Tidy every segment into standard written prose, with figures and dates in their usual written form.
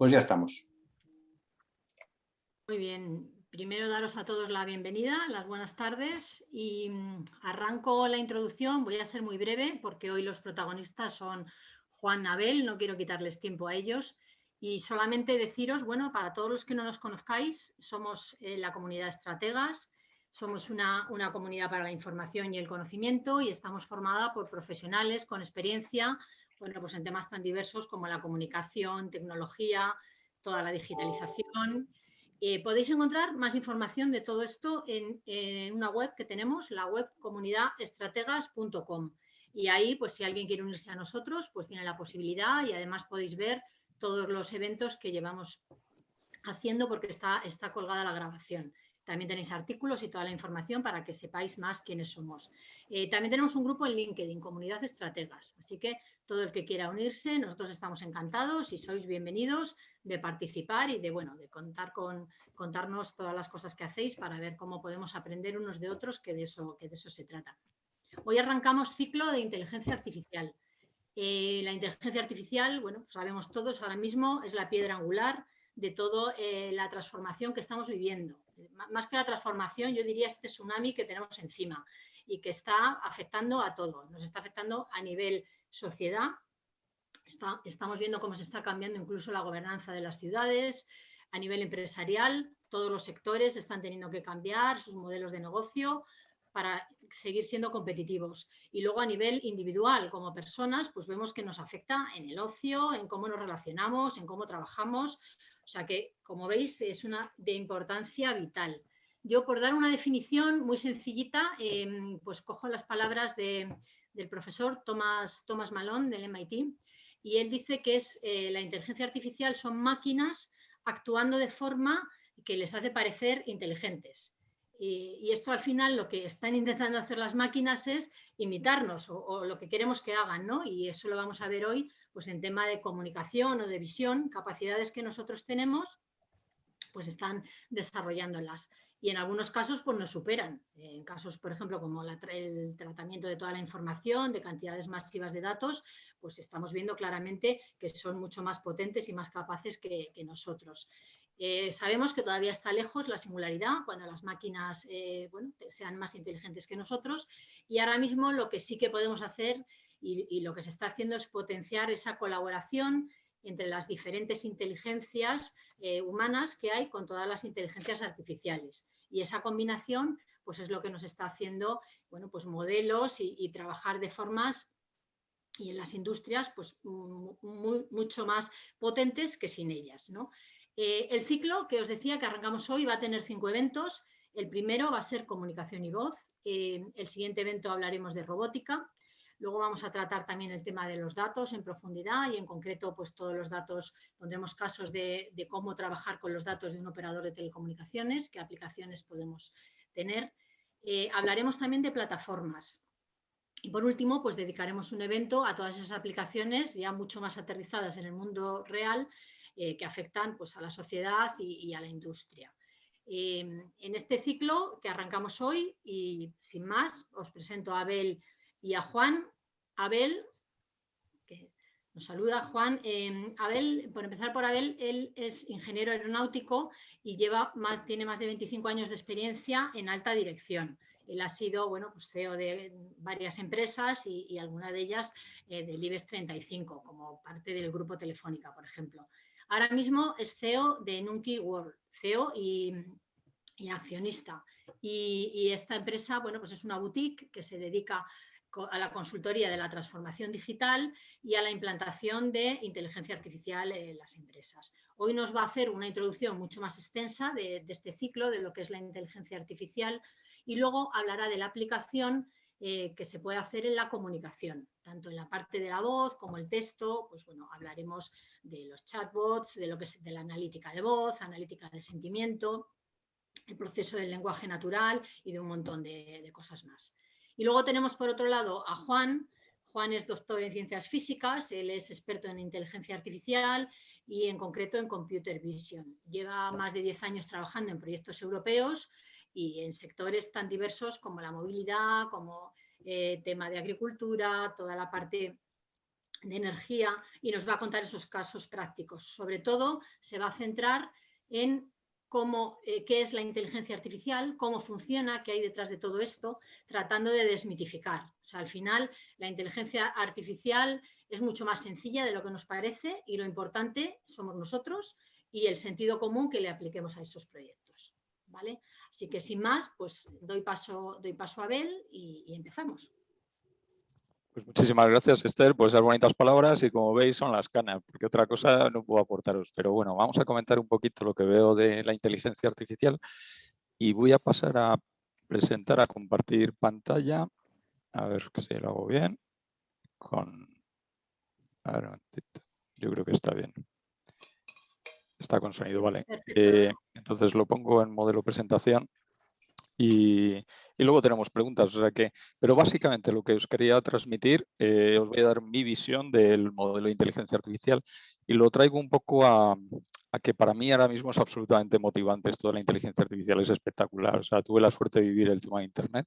Pues ya estamos. Muy bien. Primero daros a todos la bienvenida, las buenas tardes y arranco la introducción. Voy a ser muy breve porque hoy los protagonistas son Juan, Abel, no quiero quitarles tiempo a ellos y solamente deciros, bueno, para todos los que no nos conozcáis, somos la comunidad de estrategas, somos una comunidad para la información y el conocimiento y estamos formada por profesionales con experiencia, bueno, pues en temas tan diversos como la comunicación, tecnología, toda la digitalización. Podéis encontrar más información de todo esto en una web que tenemos, la web comunidadestrategas.com. Y ahí, pues si alguien quiere unirse a nosotros, pues tiene la posibilidad y además podéis ver todos los eventos que llevamos haciendo porque está colgada la grabación. También tenéis artículos y toda la información para que sepáis más quiénes somos. También tenemos un grupo en LinkedIn, Comunidad Estrategas. Así que todo el que quiera unirse, nosotros estamos encantados y sois bienvenidos de participar y de contarnos todas las cosas que hacéis para ver cómo podemos aprender unos de otros, que de eso se trata. Hoy arrancamos ciclo de inteligencia artificial. La inteligencia artificial, bueno, sabemos todos, ahora mismo es la piedra angular de toda la transformación que estamos viviendo. Más que la transformación, yo diría este tsunami que tenemos encima y que está afectando a todo. Nos está afectando a nivel sociedad. Estamos viendo cómo se está cambiando incluso la gobernanza de las ciudades. A nivel empresarial, todos los sectores están teniendo que cambiar sus modelos de negocio para seguir siendo competitivos. Y luego a nivel individual, como personas, pues vemos que nos afecta en el ocio, en cómo nos relacionamos, en cómo trabajamos. O sea que, como veis, es una de importancia vital. Yo, por dar una definición muy sencillita, pues cojo las palabras del profesor Thomas Malone del MIT y él dice que la inteligencia artificial son máquinas actuando de forma que les hace parecer inteligentes. Y esto al final lo que están intentando hacer las máquinas es imitarnos o lo que queremos que hagan, ¿no? Y eso lo vamos a ver hoy pues en tema de comunicación o de visión, capacidades que nosotros tenemos, pues están desarrollándolas. Y en algunos casos pues nos superan. En casos, por ejemplo, como el tratamiento de toda la información, de cantidades masivas de datos, pues estamos viendo claramente que son mucho más potentes y más capaces que nosotros. Sabemos que todavía está lejos la singularidad cuando las máquinas sean más inteligentes que nosotros y ahora mismo lo que sí que podemos hacer y lo que se está haciendo es potenciar esa colaboración entre las diferentes inteligencias humanas que hay con todas las inteligencias artificiales. Y esa combinación pues es lo que nos está haciendo pues modelos y trabajar de formas y en las industrias pues mucho más potentes que sin ellas, ¿no? El ciclo que os decía que arrancamos hoy va a tener 5 eventos. El primero va a ser comunicación y voz. El siguiente evento hablaremos de robótica. Luego vamos a tratar también el tema de los datos en profundidad y en concreto pues todos los datos, pondremos casos de cómo trabajar con los datos de un operador de telecomunicaciones, qué aplicaciones podemos tener. Hablaremos también de plataformas. Y por último, pues dedicaremos un evento a todas esas aplicaciones ya mucho más aterrizadas en el mundo real que afectan pues, a la sociedad y a la industria. En este ciclo que arrancamos hoy y sin más, os presento a Abel y a Juan. Abel, que nos saluda Juan. Abel, por empezar por Abel, él es ingeniero aeronáutico y tiene más de 25 años de experiencia en alta dirección. Él ha sido pues CEO de varias empresas y alguna de ellas del IBEX 35, como parte del grupo Telefónica, por ejemplo. Ahora mismo es CEO de Nunki World, CEO y accionista. Y esta empresa, pues es una boutique que se dedica a la consultoría de la transformación digital y a la implantación de inteligencia artificial en las empresas. Hoy nos va a hacer una introducción mucho más extensa de este ciclo, de lo que es la inteligencia artificial, y luego hablará de la aplicación que se puede hacer en la comunicación, tanto en la parte de la voz como el texto. Pues bueno, hablaremos de los chatbots, de la analítica de voz, analítica de sentimiento, el proceso del lenguaje natural y de un montón de cosas más. Y luego tenemos por otro lado a Juan. Juan es doctor en ciencias físicas, él es experto en inteligencia artificial y en concreto en computer vision. Lleva más de 10 años trabajando en proyectos europeos y en sectores tan diversos como la movilidad, como tema de agricultura, toda la parte de energía y nos va a contar esos casos prácticos. Sobre todo se va a centrar en qué es la inteligencia artificial, cómo funciona, qué hay detrás de todo esto, tratando de desmitificar. O sea, al final la inteligencia artificial es mucho más sencilla de lo que nos parece y lo importante somos nosotros y el sentido común que le apliquemos a esos proyectos, ¿vale? Así que sin más, pues doy paso a Abel y empezamos. Pues muchísimas gracias, Esther, por esas bonitas palabras y como veis son las canas, porque otra cosa no puedo aportaros. Pero bueno, vamos a comentar un poquito lo que veo de la inteligencia artificial y voy a pasar a presentar, a compartir pantalla. A ver si lo hago bien. A ver, yo creo que está bien. Está con sonido, vale. Entonces lo pongo en modelo presentación. Y luego tenemos preguntas, o sea que, pero básicamente lo que os quería transmitir, os voy a dar mi visión del modelo de inteligencia artificial y lo traigo un poco a que para mí ahora mismo es absolutamente motivante esto de la inteligencia artificial, es espectacular. O sea, tuve la suerte de vivir el tema de Internet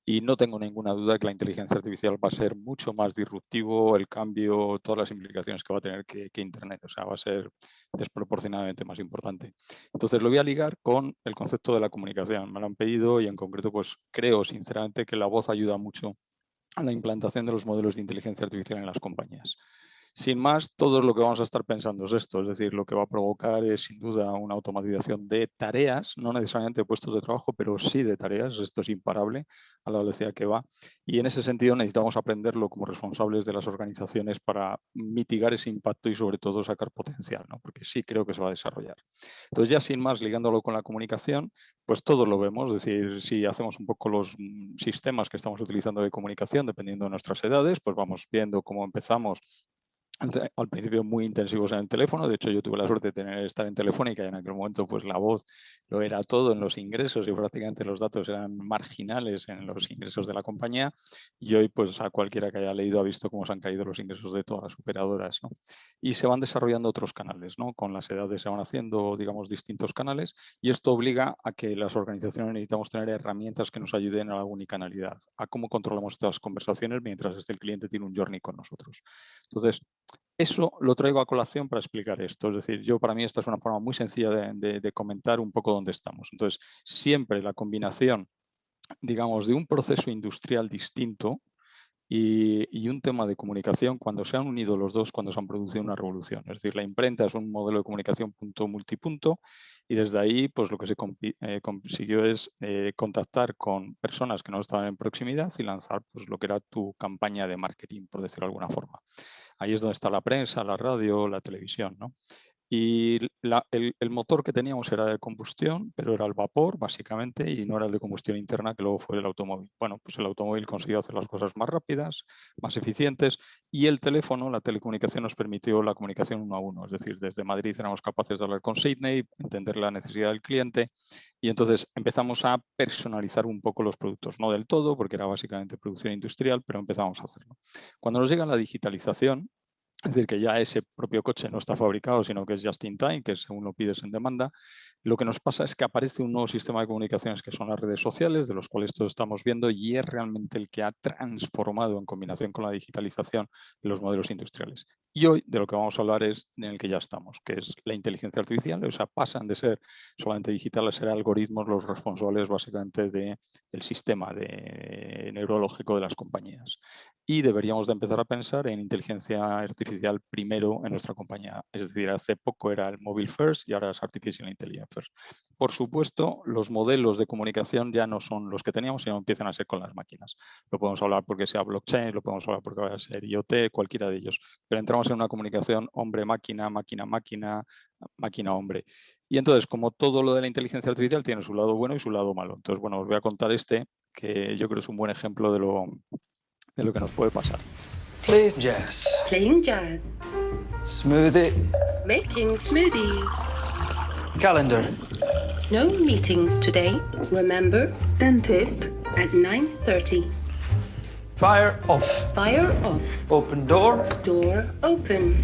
y no tengo ninguna duda que la inteligencia artificial va a ser mucho más disruptivo, el cambio, todas las implicaciones que va a tener que Internet, o sea, va a ser desproporcionadamente más importante. Entonces lo voy a ligar con el concepto de la comunicación. Me lo han pedido y en concreto pues creo sinceramente que la voz ayuda mucho a la implantación de los modelos de inteligencia artificial en las compañías. Sin más, todo lo que vamos a estar pensando es esto, es decir, lo que va a provocar es sin duda una automatización de tareas, no necesariamente de puestos de trabajo, pero sí de tareas, esto es imparable a la velocidad que va y en ese sentido necesitamos aprenderlo como responsables de las organizaciones para mitigar ese impacto y sobre todo sacar potencial, ¿no? Porque sí creo que se va a desarrollar. Entonces ya sin más, ligándolo con la comunicación, pues todos lo vemos, es decir, si hacemos un poco los sistemas que estamos utilizando de comunicación, dependiendo de nuestras edades, pues vamos viendo cómo empezamos al principio muy intensivos en el teléfono. De hecho, yo tuve la suerte de estar en Telefónica y en aquel momento pues la voz lo era todo en los ingresos y prácticamente los datos eran marginales en los ingresos de la compañía. Y hoy pues a cualquiera que haya leído ha visto cómo se han caído los ingresos de todas las operadoras, ¿no? Y se van desarrollando otros canales, ¿no? Con las edades se van haciendo, digamos, distintos canales y esto obliga a que las organizaciones necesitamos tener herramientas que nos ayuden a la unicanalidad, a cómo controlamos estas conversaciones mientras el cliente tiene un journey con nosotros. Entonces, eso lo traigo a colación para explicar esto. Es decir, para mí esta es una forma muy sencilla de comentar un poco dónde estamos. Entonces, siempre la combinación, digamos, de un proceso industrial distinto y un tema de comunicación, cuando se han unido los dos, cuando se han producido una revolución. Es decir, la imprenta es un modelo de comunicación punto multipunto y desde ahí pues lo que se consiguió es contactar con personas que no estaban en proximidad y lanzar pues lo que era tu campaña de marketing, por decirlo de alguna forma. Ahí es donde está la prensa, la radio, la televisión, ¿no? Y el motor que teníamos era de combustión, pero era el vapor, básicamente, y no era el de combustión interna, que luego fue el automóvil. Bueno, pues el automóvil consiguió hacer las cosas más rápidas, más eficientes, y el teléfono, la telecomunicación, nos permitió la comunicación uno a uno. Es decir, desde Madrid éramos capaces de hablar con Sydney, entender la necesidad del cliente, y entonces empezamos a personalizar un poco los productos. No del todo, porque era básicamente producción industrial, pero empezamos a hacerlo. Cuando nos llega la digitalización, es decir, que ya ese propio coche no está fabricado, sino que es just in time, que según lo pides en demanda, lo que nos pasa es que aparece un nuevo sistema de comunicaciones que son las redes sociales, de los cuales todos estamos viendo, y es realmente el que ha transformado en combinación con la digitalización los modelos industriales. Y hoy de lo que vamos a hablar es en el que ya estamos, que es la inteligencia artificial. O sea, pasan de ser solamente digital a ser algoritmos los responsables básicamente del sistema neurológico de las compañías. Y deberíamos de empezar a pensar en inteligencia artificial primero en nuestra compañía. Es decir, hace poco era el mobile first y ahora es artificial intelligence first. Por supuesto, los modelos de comunicación ya no son los que teníamos, sino empiezan a ser con las máquinas. Lo podemos hablar porque sea blockchain, lo podemos hablar porque vaya a ser IoT, cualquiera de ellos. Pero entramos en una comunicación hombre-máquina, máquina-máquina, máquina-hombre. Y entonces, como todo lo de la inteligencia artificial tiene su lado bueno y su lado malo. Entonces, bueno, os voy a contar que yo creo es un buen ejemplo de lo que nos puede pasar. Playing jazz. Playing jazz. Smoothie. Making smoothie. Calendar. No meetings today. Remember, dentist at 9:30. Fire off. Fire off. Open door. Door open.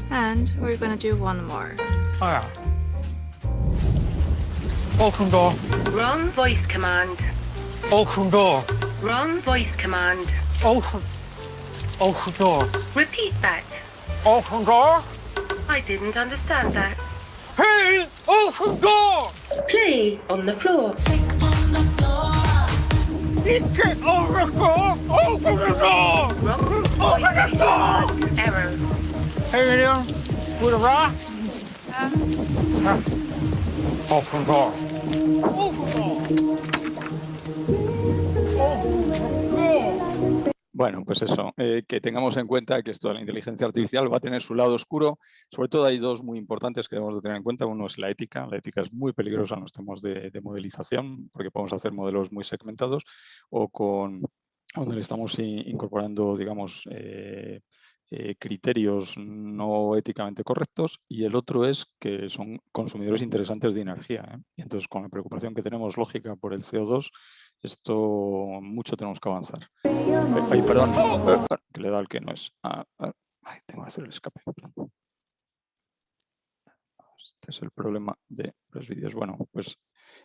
And we're gonna do one more. Oh, yeah. Open door. Wrong voice command. Open door. Wrong voice command. Open. Open door. Repeat that. Open door. I didn't understand that. Hey, open door. Play on the floor. Get over the door. Open the door. Wrong Open the voice. door. Error. Hey, meneer. Goedemiddag. Open door. Open door. Bueno, pues eso, que tengamos en cuenta que esto de la inteligencia artificial va a tener su lado oscuro. Sobre todo hay dos muy importantes que debemos de tener en cuenta. Uno es la ética. La ética es muy peligrosa en los temas de modelización porque podemos hacer modelos muy segmentados o donde le estamos incorporando, digamos, criterios no éticamente correctos, y el otro es que son consumidores interesantes de energía, ¿eh? Y entonces, con la preocupación que tenemos lógica por el CO2, esto mucho tenemos que avanzar. Ay, perdón, que le da al que no es. Ay, tengo que hacer el escape. Este es el problema de los vídeos. Bueno, pues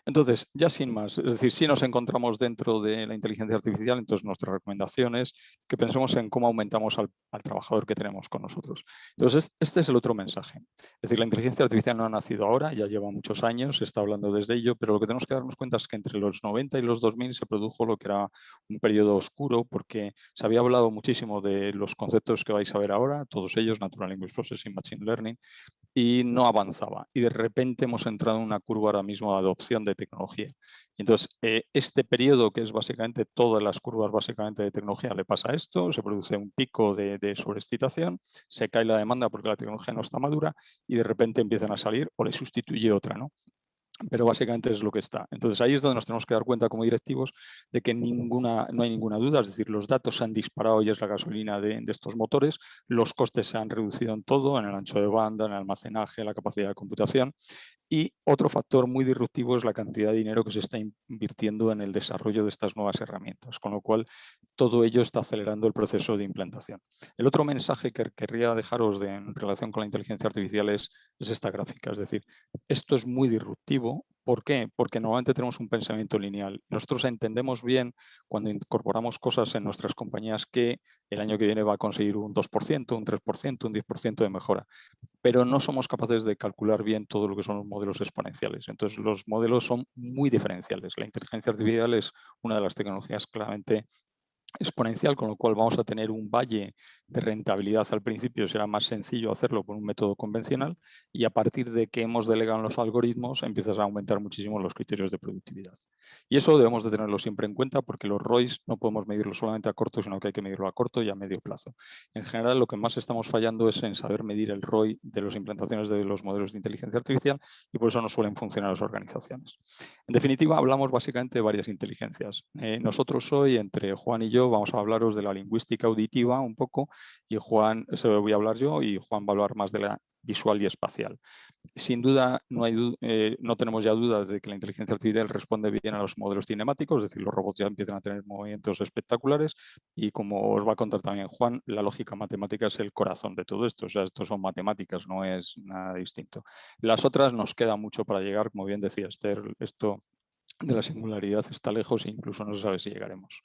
entonces, ya sin más, es decir, si nos encontramos dentro de la inteligencia artificial, entonces nuestra recomendación es que pensemos en cómo aumentamos al trabajador que tenemos con nosotros. Entonces, este es el otro mensaje. Es decir, la inteligencia artificial no ha nacido ahora, ya lleva muchos años, se está hablando desde ello, pero lo que tenemos que darnos cuenta es que entre los 90 y los 2000 se produjo lo que era un periodo oscuro, porque se había hablado muchísimo de los conceptos que vais a ver ahora, todos ellos, Natural Language Processing, Machine Learning, y no avanzaba. Y de repente hemos entrado en una curva ahora mismo de adopción de tecnología. Y entonces, este periodo, que es básicamente todas las curvas básicamente de tecnología, le pasa esto, se produce un pico de sobreexcitación, se cae la demanda porque la tecnología no está madura y de repente empiezan a salir o le sustituye otra, ¿no? Pero básicamente es lo que está. Entonces ahí es donde nos tenemos que dar cuenta como directivos de que no hay ninguna duda, es decir, los datos se han disparado y es la gasolina de estos motores, los costes se han reducido en todo, en el ancho de banda, en el almacenaje, en la capacidad de computación. Y otro factor muy disruptivo es la cantidad de dinero que se está invirtiendo en el desarrollo de estas nuevas herramientas, con lo cual todo ello está acelerando el proceso de implantación. El otro mensaje que querría dejaros en relación con la inteligencia artificial es esta gráfica, es decir, esto es muy disruptivo. ¿Por qué? Porque normalmente tenemos un pensamiento lineal. Nosotros entendemos bien cuando incorporamos cosas en nuestras compañías que el año que viene va a conseguir un 2%, un 3%, un 10% de mejora, pero no somos capaces de calcular bien todo lo que son los modelos exponenciales. Entonces, los modelos son muy diferenciales. La inteligencia artificial es una de las tecnologías claramente exponencial, con lo cual vamos a tener un valle de rentabilidad al principio. Será más sencillo hacerlo por un método convencional y a partir de que hemos delegado los algoritmos empiezas a aumentar muchísimo los criterios de productividad. Y eso debemos de tenerlo siempre en cuenta porque los ROIs no podemos medirlo solamente a corto, sino que hay que medirlo a corto y a medio plazo. En general, lo que más estamos fallando es en saber medir el ROI de las implantaciones de los modelos de inteligencia artificial y por eso no suelen funcionar las organizaciones. En definitiva, hablamos básicamente de varias inteligencias. Nosotros hoy, entre Juan y yo, vamos a hablaros de la lingüística auditiva un poco, y Juan, eso voy a hablar yo, y Juan va a hablar más de la visual y espacial. Sin duda, no tenemos ya dudas de que la inteligencia artificial responde bien a los modelos cinemáticos, es decir, los robots ya empiezan a tener movimientos espectaculares y, como os va a contar también Juan, la lógica matemática es el corazón de todo esto. O sea, esto son matemáticas, no es nada distinto. Las otras nos queda mucho para llegar, como bien decía Esther, esto de la singularidad está lejos e incluso no se sabe si llegaremos.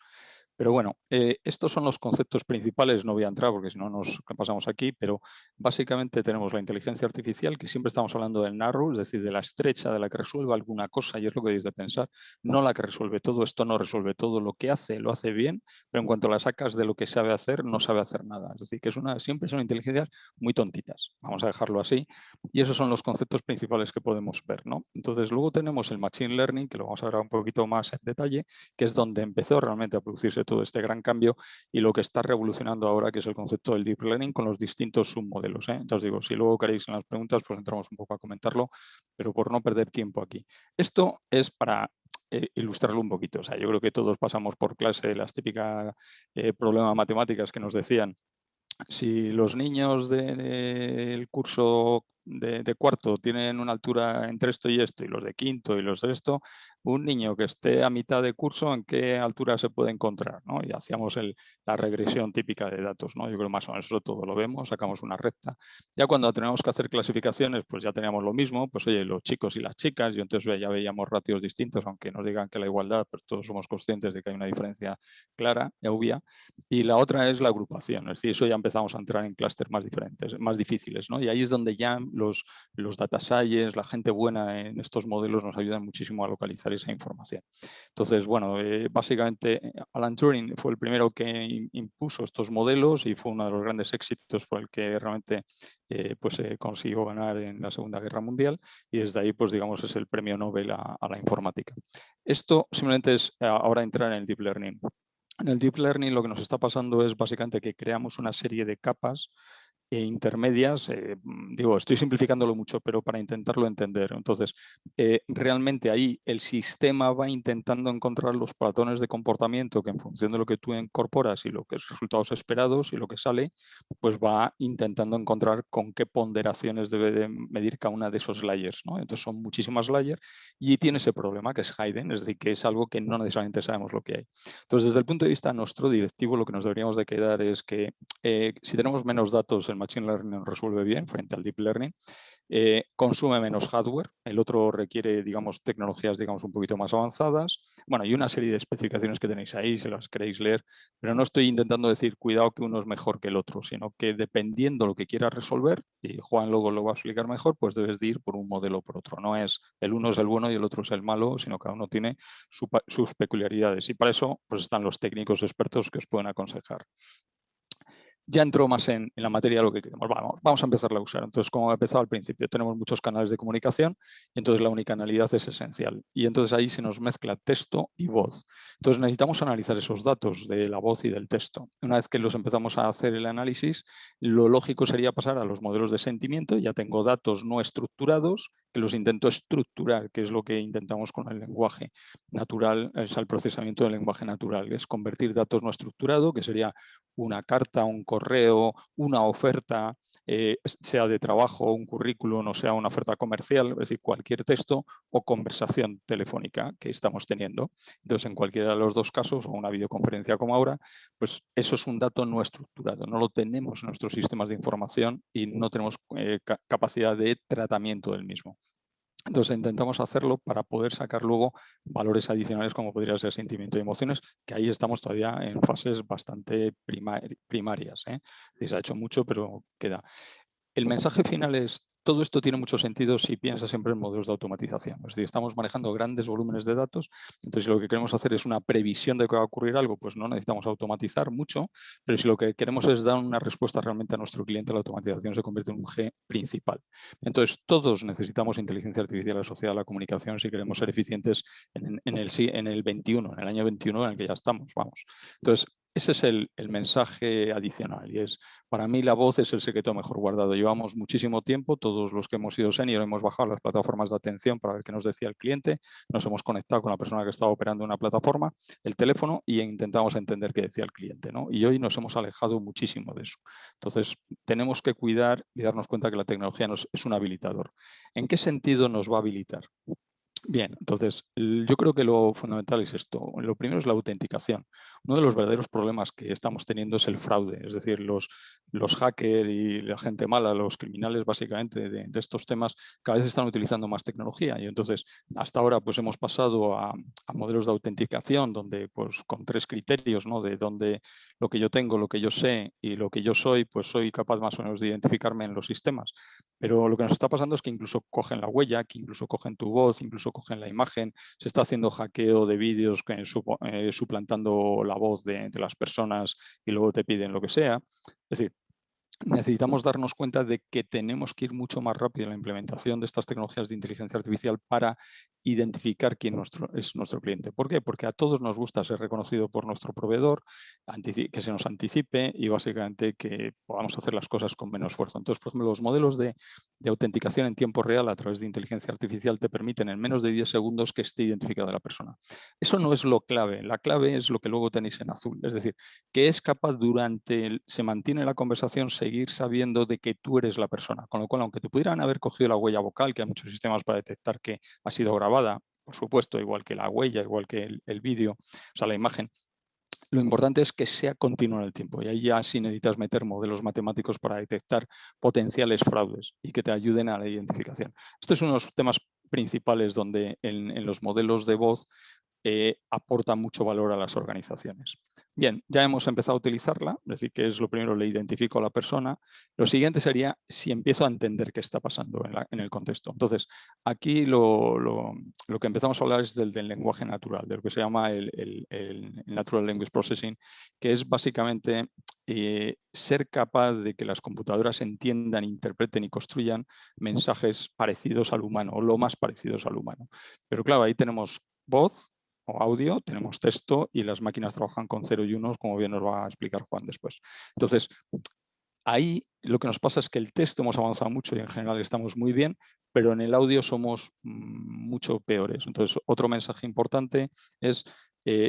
Pero bueno, estos son los conceptos principales, no voy a entrar porque si no nos pasamos aquí, pero básicamente tenemos la inteligencia artificial, que siempre estamos hablando del narrow, es decir, de la estrecha, de la que resuelve alguna cosa, y es lo que debéis de pensar, no la que resuelve todo. Esto no resuelve todo, lo que hace, lo hace bien, pero en cuanto la sacas de lo que sabe hacer, no sabe hacer nada. Es decir, que siempre son inteligencias muy tontitas, vamos a dejarlo así, y esos son los conceptos principales que podemos ver, ¿no? Entonces luego tenemos el Machine Learning, que lo vamos a ver un poquito más en detalle, que es donde empezó realmente a producirse todo este gran cambio y lo que está revolucionando ahora, que es el concepto del Deep Learning con los distintos submodelos, ¿eh? Ya os digo, si luego queréis en las preguntas, pues entramos un poco a comentarlo, pero por no perder tiempo aquí. Esto es para ilustrarlo un poquito. O sea, yo creo que todos pasamos por clase las típicas problemas de matemáticas que nos decían: si los niños del curso de cuarto tienen una altura entre esto y esto, y los de quinto y los de esto, un niño que esté a mitad de curso, ¿en qué altura se puede encontrar? ¿No? Y hacíamos la regresión típica de datos, ¿no? Yo creo más o menos eso todo lo vemos, sacamos una recta. Ya cuando tenemos que hacer clasificaciones, pues ya teníamos lo mismo, pues oye, los chicos y las chicas, y entonces ya veíamos ratios distintos, aunque nos digan que la igualdad, pero todos somos conscientes de que hay una diferencia clara, obvia. Y la otra es la agrupación, es decir, eso ya empezamos a entrar en clústeres más diferentes, más difíciles, ¿no? Y ahí es donde ya los data science, la gente buena en estos modelos nos ayudan muchísimo a localizar esa información. Entonces, bueno, básicamente Alan Turing fue el primero que impuso estos modelos y fue uno de los grandes éxitos por el que realmente pues, consiguió ganar en la Segunda Guerra Mundial, y desde ahí, pues digamos, es el premio Nobel a la informática. Esto simplemente es ahora entrar en el Deep Learning. En el Deep Learning lo que nos está pasando es básicamente que creamos una serie de capas intermedias, digo, estoy simplificándolo mucho, pero para intentarlo entender. Entonces, realmente ahí el sistema va intentando encontrar los patrones de comportamiento que en función de lo que tú incorporas y lo que es resultados esperados y lo que sale, pues va intentando encontrar con qué ponderaciones debe de medir cada una de esos layers, ¿no? Entonces son muchísimas layers y tiene ese problema que es hidden, es decir, que es algo que no necesariamente sabemos lo que hay. Entonces, desde el punto de vista nuestro directivo, lo que nos deberíamos de quedar es que si tenemos menos datos, el Machine Learning resuelve bien frente al Deep Learning, consume menos hardware, el otro requiere, digamos, tecnologías, digamos, un poquito más avanzadas. Bueno, y una serie de especificaciones que tenéis ahí, si las queréis leer, pero no estoy intentando decir, cuidado que uno es mejor que el otro, sino que dependiendo lo que quieras resolver, y Juan luego lo va a explicar mejor, pues debes de ir por un modelo o por otro. No es el uno es el bueno y el otro es el malo, sino que cada uno tiene sus peculiaridades. Y para eso, pues están los técnicos expertos que os pueden aconsejar. Ya entró más en la materia de lo que queremos. Vamos a empezar a usar. Entonces, como he empezado al principio, tenemos muchos canales de comunicación y entonces la unicanalidad es esencial. Y entonces ahí se nos mezcla texto y voz. Entonces necesitamos analizar esos datos de la voz y del texto. Una vez que los empezamos a hacer el análisis, lo lógico sería pasar a los modelos de sentimiento. Ya tengo datos no estructurados que los intento estructurar, que es lo que intentamos con el lenguaje natural, es el procesamiento del lenguaje natural, que es convertir datos no estructurados, que sería una carta, un correo, una oferta, sea de trabajo, un currículum, o sea una oferta comercial, es decir, cualquier texto o conversación telefónica que estamos teniendo. Entonces, en cualquiera de los dos casos, o una videoconferencia como ahora, pues eso es un dato no estructurado, no lo tenemos en nuestros sistemas de información y no tenemos capacidad de tratamiento del mismo. Entonces intentamos hacerlo para poder sacar luego valores adicionales como podría ser sentimiento y emociones, que ahí estamos todavía en fases bastante primarias, ¿eh? Se ha hecho mucho, pero queda. El mensaje final es, todo esto tiene mucho sentido si piensas siempre en modelos de automatización. Es decir, estamos manejando grandes volúmenes de datos, entonces si lo que queremos hacer es una previsión de que va a ocurrir algo, pues no necesitamos automatizar mucho, pero si lo que queremos es dar una respuesta realmente a nuestro cliente, la automatización se convierte en un G principal. Entonces, todos necesitamos inteligencia artificial asociada a la comunicación si queremos ser eficientes en el 21, en el año 21 en el que ya estamos, vamos. Entonces, ese es el mensaje adicional y es, para mí la voz es el secreto mejor guardado. Llevamos muchísimo tiempo, todos los que hemos sido senior hemos bajado las plataformas de atención para ver qué nos decía el cliente, nos hemos conectado con la persona que estaba operando una plataforma, el teléfono, y intentamos entender qué decía el cliente, ¿no? Y hoy nos hemos alejado muchísimo de eso. Entonces, tenemos que cuidar y darnos cuenta que la tecnología es un habilitador. ¿En qué sentido nos va a habilitar? Bien, entonces yo creo que lo fundamental es esto. Lo primero es la autenticación. Uno de los verdaderos problemas que estamos teniendo es el fraude, es decir, los hackers y la gente mala, los criminales básicamente de estos temas, cada vez están utilizando más tecnología y entonces hasta ahora pues hemos pasado a modelos de autenticación donde pues con 3 criterios, ¿no? De donde lo que yo tengo, lo que yo sé y lo que yo soy, pues soy capaz más o menos de identificarme en los sistemas. Pero lo que nos está pasando es que incluso cogen la huella, que incluso cogen tu voz, incluso cogen la imagen, se está haciendo hackeo de vídeos suplantando la voz de las personas y luego te piden lo que sea. Es decir, necesitamos darnos cuenta de que tenemos que ir mucho más rápido en la implementación de estas tecnologías de inteligencia artificial para identificar quién es nuestro cliente. ¿Por qué? Porque a todos nos gusta ser reconocido por nuestro proveedor, que se nos anticipe y básicamente que podamos hacer las cosas con menos esfuerzo. Entonces, por ejemplo, los modelos de autenticación en tiempo real a través de inteligencia artificial te permiten en menos de 10 segundos que esté identificada la persona. Eso no es lo clave. La clave es lo que luego tenéis en azul. Es decir, que es capaz se mantiene la conversación, seguir seguir sabiendo de que tú eres la persona. Con lo cual, aunque te pudieran haber cogido la huella vocal, que hay muchos sistemas para detectar que ha sido grabada, por supuesto, igual que la huella, igual que el vídeo, o sea, la imagen, lo importante es que sea continuo en el tiempo y ahí ya sí necesitas meter modelos matemáticos para detectar potenciales fraudes y que te ayuden a la identificación. Este es uno de los temas principales donde en los modelos de voz aporta mucho valor a las organizaciones. Bien, ya hemos empezado a utilizarla, es decir, que es lo primero, le identifico a la persona. Lo siguiente sería si empiezo a entender qué está pasando en el contexto. Entonces, aquí lo que empezamos a hablar es del lenguaje natural, de lo que se llama el Natural Language Processing, que es básicamente ser capaz de que las computadoras entiendan, interpreten y construyan mensajes parecidos al humano o lo más parecidos al humano. Pero claro, ahí tenemos voz o audio, tenemos texto y las máquinas trabajan con 0 y 1, como bien nos va a explicar Juan después. Entonces, ahí lo que nos pasa es que el texto hemos avanzado mucho y en general estamos muy bien, pero en el audio somos mucho peores. Entonces, otro mensaje importante es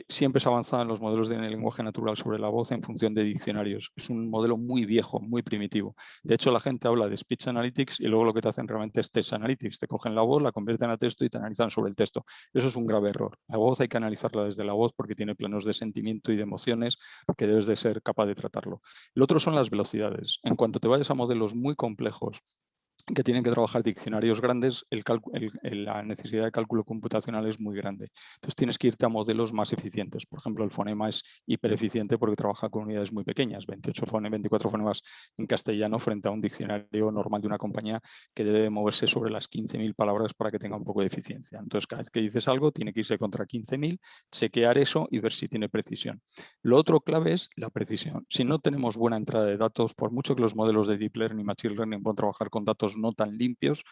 siempre se avanza en los modelos de lenguaje natural sobre la voz en función de diccionarios. Es un modelo muy viejo, muy primitivo. De hecho, la gente habla de Speech Analytics y luego lo que te hacen realmente es Text Analytics. Te cogen la voz, la convierten a texto y te analizan sobre el texto. Eso es un grave error. La voz hay que analizarla desde la voz porque tiene planos de sentimiento y de emociones que debes de ser capaz de tratarlo. Lo otro son las velocidades. En cuanto te vayas a modelos muy complejos que tienen que trabajar diccionarios grandes, la necesidad de cálculo computacional es muy grande. Entonces tienes que irte a modelos más eficientes. Por ejemplo, el fonema es hipereficiente porque trabaja con unidades muy pequeñas, 24 fonemas en castellano frente a un diccionario normal de una compañía que debe moverse sobre las 15.000 palabras para que tenga un poco de eficiencia. Entonces, cada vez que dices algo, tiene que irse contra 15.000, chequear eso y ver si tiene precisión. Lo otro clave es la precisión. Si no tenemos buena entrada de datos, por mucho que los modelos de Deep Learning y Machine Learning puedan trabajar con datos no tan limpios,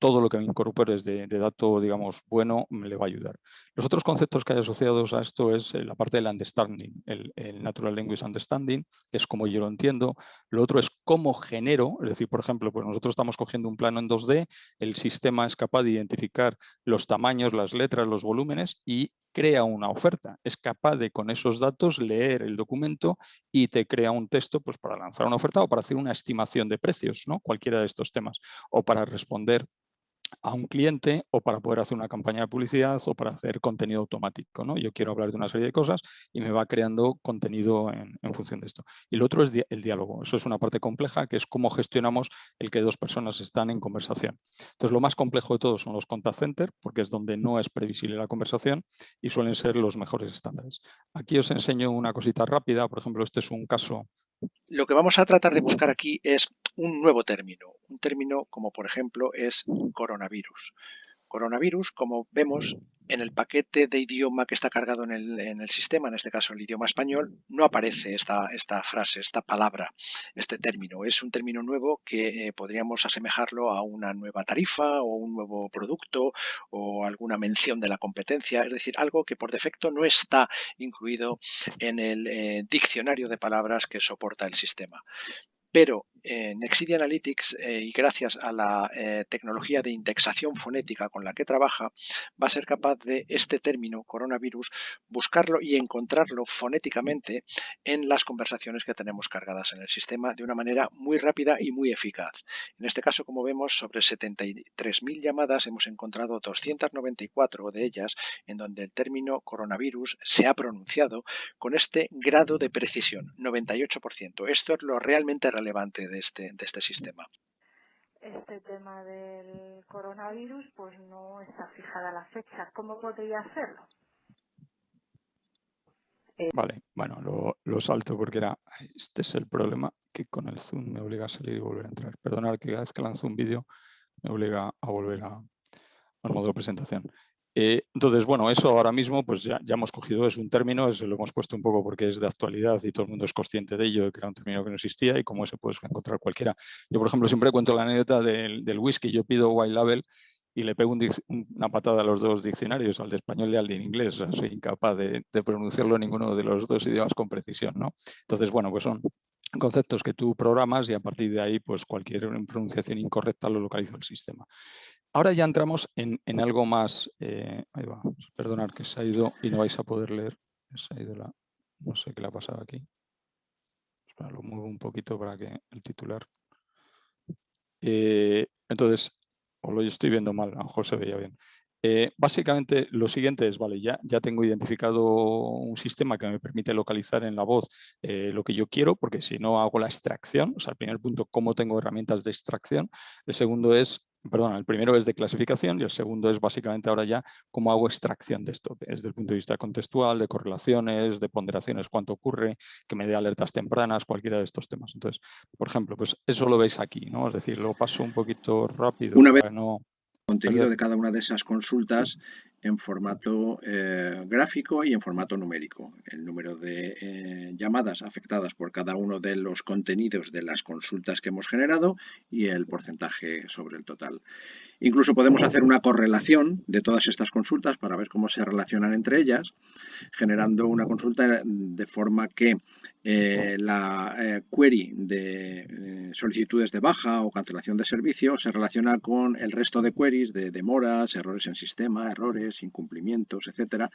todo lo que me incorpores de dato, digamos, bueno, me le va a ayudar. Los otros conceptos que hay asociados a esto es la parte del understanding, el Natural Language Understanding, que es como yo lo entiendo. Lo otro es cómo genero, es decir, por ejemplo, pues nosotros estamos cogiendo un plano en 2D, el sistema es capaz de identificar los tamaños, las letras, los volúmenes y crea una oferta. Es capaz de, con esos datos, leer el documento y te crea un texto pues, para lanzar una oferta o para hacer una estimación de precios, ¿no? Cualquiera de estos temas. O para responder a un cliente o para poder hacer una campaña de publicidad o para hacer contenido automático, ¿no? Yo quiero hablar de una serie de cosas y me va creando contenido en función de esto. Y lo otro es el diálogo. Eso es una parte compleja, que es cómo gestionamos el que dos personas están en conversación. Entonces, lo más complejo de todo son los contact center, porque es donde no es previsible la conversación y suelen ser los mejores estándares. Aquí os enseño una cosita rápida. Por ejemplo, este es un caso. Lo que vamos a tratar de buscar aquí es un nuevo término. Un término como, por ejemplo, es coronavirus. Coronavirus, como vemos en el paquete de idioma que está cargado en el sistema, en este caso el idioma español, no aparece esta frase, esta palabra, este término. Es un término nuevo que podríamos asemejarlo a una nueva tarifa o un nuevo producto o alguna mención de la competencia, es decir, algo que por defecto no está incluido en el diccionario de palabras que soporta el sistema. Pero Nexidia Analytics, y gracias a la tecnología de indexación fonética con la que trabaja, va a ser capaz de este término coronavirus buscarlo y encontrarlo fonéticamente en las conversaciones que tenemos cargadas en el sistema de una manera muy rápida y muy eficaz. En este caso, como vemos, sobre 73.000 llamadas hemos encontrado 294 de ellas en donde el término coronavirus se ha pronunciado con este grado de precisión, 98%. Esto es lo realmente relevante de este sistema. Este tema del coronavirus pues no está fijada la fecha. ¿Cómo podría hacerlo? Vale, bueno, lo salto porque este es el problema, que con el Zoom me obliga a salir y volver a entrar. Perdonad que cada vez que lanzo un vídeo me obliga a volver al modo de presentación. Entonces, bueno, eso ahora mismo pues ya hemos cogido, es un término, lo hemos puesto un poco porque es de actualidad y todo el mundo es consciente de ello, de que era un término que no existía y como ese puedes encontrar cualquiera. Yo, por ejemplo, siempre cuento la anécdota del whisky. Yo pido White Label y le pego una patada a los dos diccionarios, al de español y al de inglés. O sea, soy incapaz de pronunciarlo en ninguno de los dos idiomas con precisión, ¿no? Entonces, bueno, pues son conceptos que tú programas y a partir de ahí, pues cualquier pronunciación incorrecta lo localiza el sistema. Ahora ya entramos en algo más. Ahí va, perdonad que se ha ido y no vais a poder leer. Se ha ido no sé qué le ha pasado aquí. Lo muevo un poquito para que el titular. Entonces, os lo estoy viendo mal, a lo mejor se veía bien. Básicamente lo siguiente es, vale, ya tengo identificado un sistema que me permite localizar en la voz lo que yo quiero, porque si no hago la extracción, o sea, el primer punto, cómo tengo herramientas de extracción. El segundo es, perdón, el primero es de clasificación y el segundo es básicamente ahora ya cómo hago extracción de esto, desde el punto de vista contextual, de correlaciones, de ponderaciones, cuánto ocurre, que me dé alertas tempranas, cualquiera de estos temas. Entonces, por ejemplo, pues eso lo veis aquí, ¿no? Es decir, lo paso un poquito rápido Una vez para no contenido perder. de cada una de esas consultas en formato gráfico y en formato numérico. El número de llamadas afectadas por cada uno de los contenidos de las consultas que hemos generado y el porcentaje sobre el total. Incluso podemos hacer una correlación de todas estas consultas para ver cómo se relacionan entre ellas, generando una consulta de forma que la query de solicitudes de baja o cancelación de servicio se relaciona con el resto de queries de demoras, errores en sistema, errores, incumplimientos, etcétera.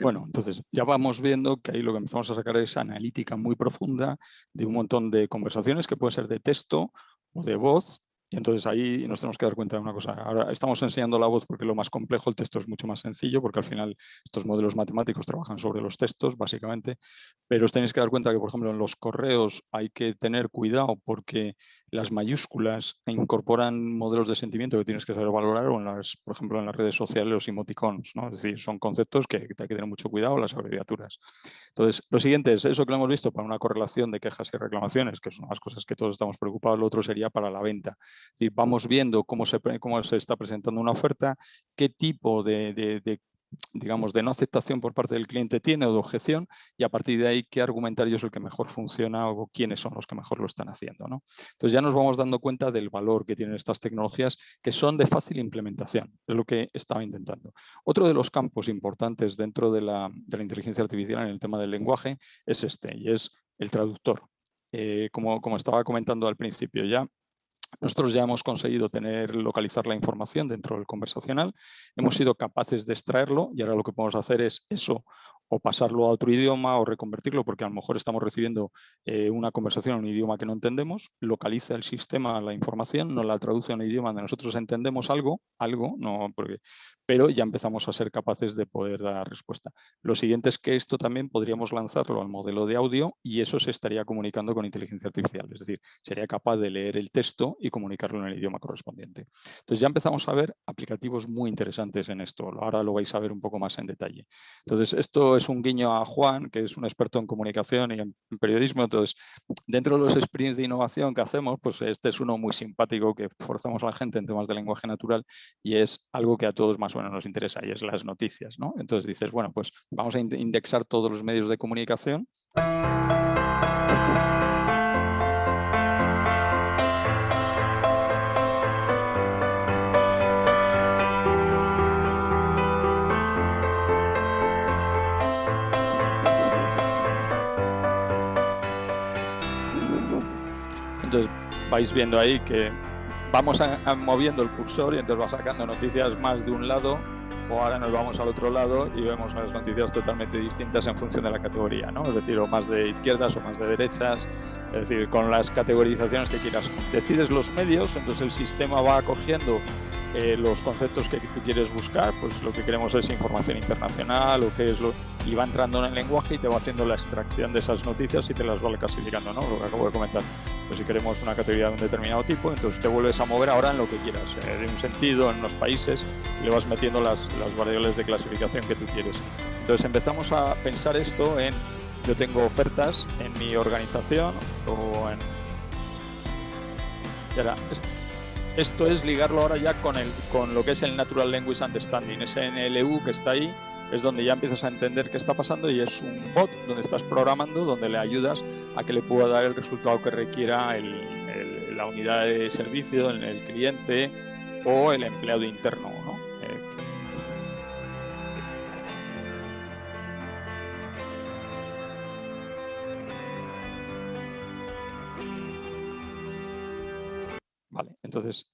Bueno, entonces ya vamos viendo que ahí lo que empezamos a sacar es analítica muy profunda de un montón de conversaciones que puede ser de texto o de voz. Y entonces ahí nos tenemos que dar cuenta de una cosa. Ahora estamos enseñando la voz porque lo más complejo, el texto es mucho más sencillo, porque al final estos modelos matemáticos trabajan sobre los textos, básicamente. Pero os tenéis que dar cuenta que, por ejemplo, en los correos hay que tener cuidado porque las mayúsculas incorporan modelos de sentimiento que tienes que saber valorar, o por ejemplo, en las redes sociales los emoticons, ¿no? Es decir, son conceptos que hay que tener mucho cuidado, las abreviaturas. Entonces, lo siguiente es eso que lo hemos visto para una correlación de quejas y reclamaciones, que son las cosas que todos estamos preocupados. Lo otro sería para la venta. Es decir, vamos viendo cómo se está presentando una oferta, qué tipo digamos, de no aceptación por parte del cliente tiene o de objeción, y a partir de ahí qué argumentario es el que mejor funciona o quiénes son los que mejor lo están haciendo, ¿no? Entonces ya nos vamos dando cuenta del valor que tienen estas tecnologías, que son de fácil implementación, es lo que estaba intentando. Otro de los campos importantes dentro de la inteligencia artificial en el tema del lenguaje es este, y es el traductor. Como estaba comentando al principio ya, nosotros ya hemos conseguido localizar la información dentro del conversacional, hemos sido capaces de extraerlo y ahora lo que podemos hacer es eso, o pasarlo a otro idioma o reconvertirlo, porque a lo mejor estamos recibiendo una conversación en un idioma que no entendemos, localiza el sistema la información, nos la traduce a un idioma donde nosotros entendemos algo, no, pero ya empezamos a ser capaces de poder dar respuesta. Lo siguiente es que esto también podríamos lanzarlo al modelo de audio y eso se estaría comunicando con inteligencia artificial, es decir, sería capaz de leer el texto y comunicarlo en el idioma correspondiente. Entonces ya empezamos a ver aplicativos muy interesantes en esto. Ahora lo vais a ver un poco más en detalle. Entonces esto es un guiño a Juan, que es un experto en comunicación y en periodismo. Entonces, dentro de los sprints de innovación que hacemos, pues este es uno muy simpático que forzamos a la gente en temas de lenguaje natural y es algo que a todos más o menos nos interesa y es las noticias, ¿no? Entonces dices, bueno, pues vamos a indexar todos los medios de comunicación. Entonces vais viendo ahí que vamos moviendo el cursor y entonces va sacando noticias más de un lado, o ahora nos vamos al otro lado y vemos las noticias totalmente distintas en función de la categoría, ¿no? Es decir, o más de izquierdas o más de derechas, es decir, con las categorizaciones que quieras. Decides los medios, entonces el sistema va acogiendo los conceptos que tú quieres buscar, pues lo que queremos es información internacional o qué es y va entrando en el lenguaje y te va haciendo la extracción de esas noticias y te las va clasificando, ¿no? Lo que acabo de comentar. Pues si queremos una categoría de un determinado tipo, entonces te vuelves a mover ahora en lo que quieras, de un sentido, en los países, y le vas metiendo las variables de clasificación que tú quieres. Entonces empezamos a pensar esto en, yo tengo ofertas en mi organización o en... Y ahora, esto es ligarlo ahora ya con lo que es el Natural Language Understanding, ese NLU que está ahí, es donde ya empiezas a entender qué está pasando y es un bot donde estás programando, donde le ayudas a que le pueda dar el resultado que requiera la unidad de servicio, el cliente o el empleado interno, ¿no? Vale, Vale, entonces,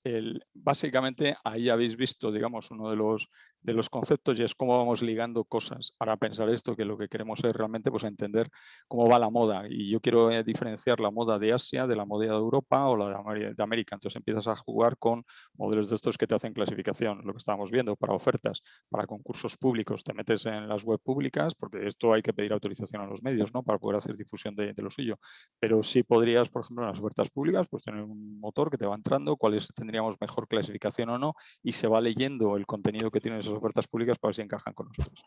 básicamente ahí habéis visto, digamos, uno de los conceptos y es cómo vamos ligando cosas para pensar esto, que lo que queremos es realmente pues, entender cómo va la moda. Y yo quiero diferenciar la moda de Asia de la moda de Europa o la de América. Entonces empiezas a jugar con modelos de estos que te hacen clasificación, lo que estábamos viendo, para ofertas, para concursos públicos. Te metes en las web públicas, porque esto hay que pedir autorización a los medios, ¿no? Para poder hacer difusión de lo suyo. Pero sí podrías, por ejemplo, en las ofertas públicas, pues tener un motor que te va entrando, cuáles tendríamos mejor clasificación o no, y se va leyendo el contenido que tienen esas ofertas públicas para ver si encajan con nosotros.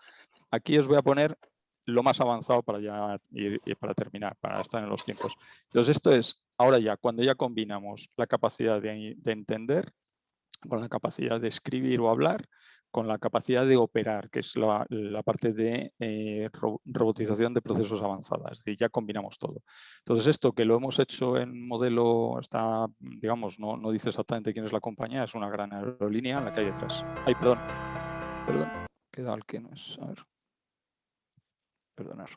Aquí os voy a poner lo más avanzado para ya ir para terminar, para estar en los tiempos. Entonces, esto es ahora ya, cuando ya combinamos la capacidad de entender con la capacidad de escribir o hablar, con la capacidad de operar, que es la parte de robotización de procesos avanzada. Es decir, ya combinamos todo. Entonces, esto que lo hemos hecho en modelo, está, digamos, no dice exactamente quién es la compañía, es una gran aerolínea en la que hay detrás. Ay, perdón, queda al que no es. A ver. Perdonar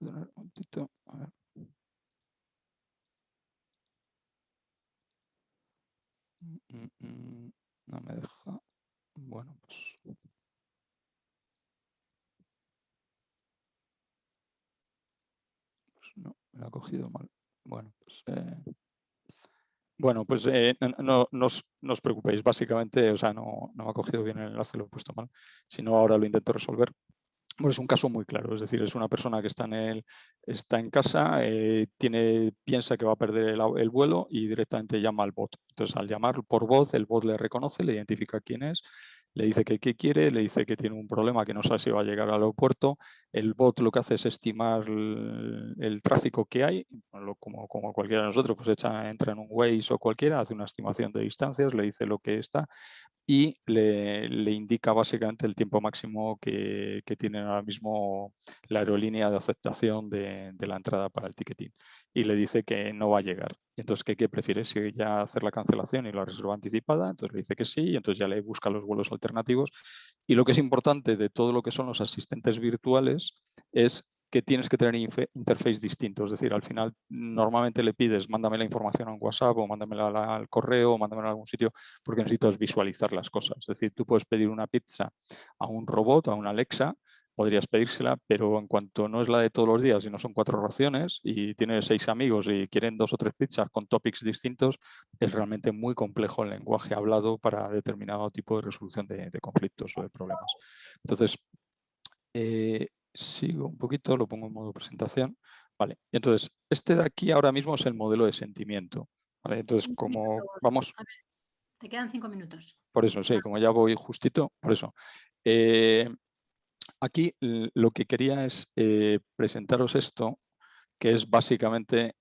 un momentito. A ver. No me deja. Bueno, pues. No, me lo ha cogido mal. Bueno, pues. No os preocupéis, básicamente, o sea, no me ha cogido bien el enlace, lo he puesto mal. Si no, ahora lo intento resolver. Bueno, es un caso muy claro, es decir, es una persona que está en casa, piensa que va a perder el vuelo y directamente llama al bot. Entonces, al llamar por voz, el bot le reconoce, le identifica quién es, le dice que qué quiere, le dice que tiene un problema, que no sabe si va a llegar al aeropuerto. El bot lo que hace es estimar el tráfico que hay, como cualquiera de nosotros, pues entra en un Waze o cualquiera, hace una estimación de distancias, le dice lo que está y le indica básicamente el tiempo máximo que tiene ahora mismo la aerolínea de aceptación de la entrada para el ticketing. Y le dice que no va a llegar. Y entonces, ¿qué prefiere? Si ya hacer la cancelación y la reserva anticipada, entonces le dice que sí, y entonces ya le busca los vuelos alternativos. Y lo que es importante de todo lo que son los asistentes virtuales es que tienes que tener interface distintos. Es decir, al final normalmente le pides, mándame la información en WhatsApp o mándamela al correo o mándamela a algún sitio porque necesitas visualizar las cosas. Es decir, tú puedes pedir una pizza a un robot, a una Alexa, podrías pedírsela, pero en cuanto no es la de todos los días y no son 4 raciones y tienes 6 amigos y quieren 2 o 3 pizzas con topics distintos, es realmente muy complejo el lenguaje hablado para determinado tipo de resolución de conflictos o de problemas. Entonces, sigo un poquito, lo pongo en modo presentación. Vale, entonces, este de aquí ahora mismo es el modelo de sentimiento. ¿Vale? Entonces, como vamos... Te quedan 5 minutos. Por eso, sí, como ya voy justito, por eso. Aquí lo que quería es presentaros esto, que es básicamente,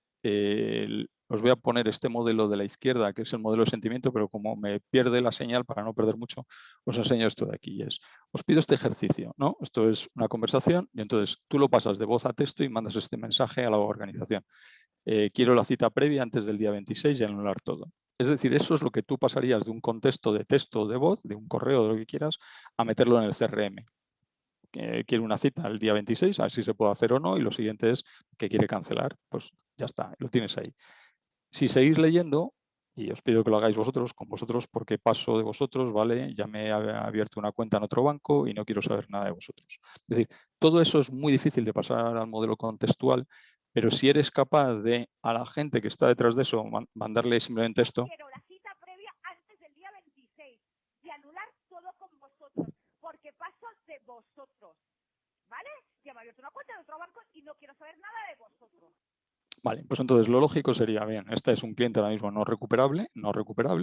os voy a poner este modelo de la izquierda, que es el modelo de sentimiento, pero como me pierde la señal, para no perder mucho, os enseño esto de aquí. Os pido este ejercicio, ¿no? Esto es una conversación y entonces tú lo pasas de voz a texto y mandas este mensaje a la organización. Quiero la cita previa antes del día 26 y anular todo. Es decir, eso es lo que tú pasarías de un contexto de texto o de voz, de un correo, de lo que quieras, a meterlo en el CRM. Quiere una cita el día 26, a ver si se puede hacer o no, y lo siguiente es que quiere cancelar, pues ya está, lo tienes ahí. Si seguís leyendo, y os pido que lo hagáis vosotros, con vosotros, porque paso de vosotros, ¿vale? Ya me he abierto una cuenta en otro banco y no quiero saber nada de vosotros. Es decir, todo eso es muy difícil de pasar al modelo contextual, pero si eres capaz de, a la gente que está detrás de eso, mandarle simplemente esto. Quiero la cita previa antes del día 26 y anular todo con vosotros, porque paso de vosotros, ¿vale? Ya me he abierto una cuenta en otro banco y no quiero saber nada de vosotros. Vale, pues entonces lo lógico sería, bien, este es un cliente ahora mismo no recuperable,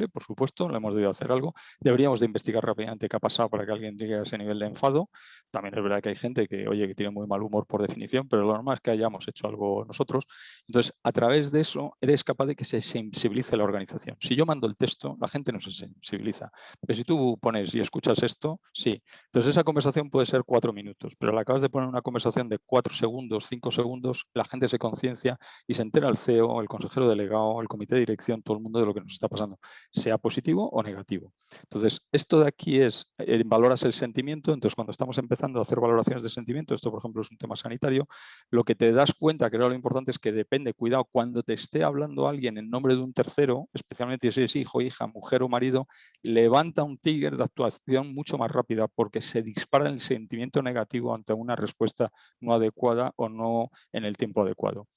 por supuesto, le hemos debido hacer algo. Deberíamos de investigar rápidamente qué ha pasado para que alguien llegue a ese nivel de enfado. También es verdad que hay gente que, oye, que tiene muy mal humor por definición, pero lo normal es que hayamos hecho algo nosotros. Entonces, a través de eso, eres capaz de que se sensibilice la organización. Si yo mando el texto, la gente no se sensibiliza. Pero si tú pones y escuchas esto, sí. Entonces, esa conversación puede ser 4 minutos, pero al acabas de poner una conversación de 4 segundos, 5 segundos, la gente se conciencia y y se entera el CEO, el consejero delegado, el comité de dirección, todo el mundo de lo que nos está pasando, sea positivo o negativo. Entonces, esto de aquí es, valoras el sentimiento, entonces cuando estamos empezando a hacer valoraciones de sentimiento, esto por ejemplo es un tema sanitario, lo que te das cuenta, que era lo importante, es que depende, cuidado, cuando te esté hablando alguien en nombre de un tercero, especialmente si es hijo, hija, mujer o marido, levanta un trigger de actuación mucho más rápida porque se dispara el sentimiento negativo ante una respuesta no adecuada o no en el tiempo adecuado.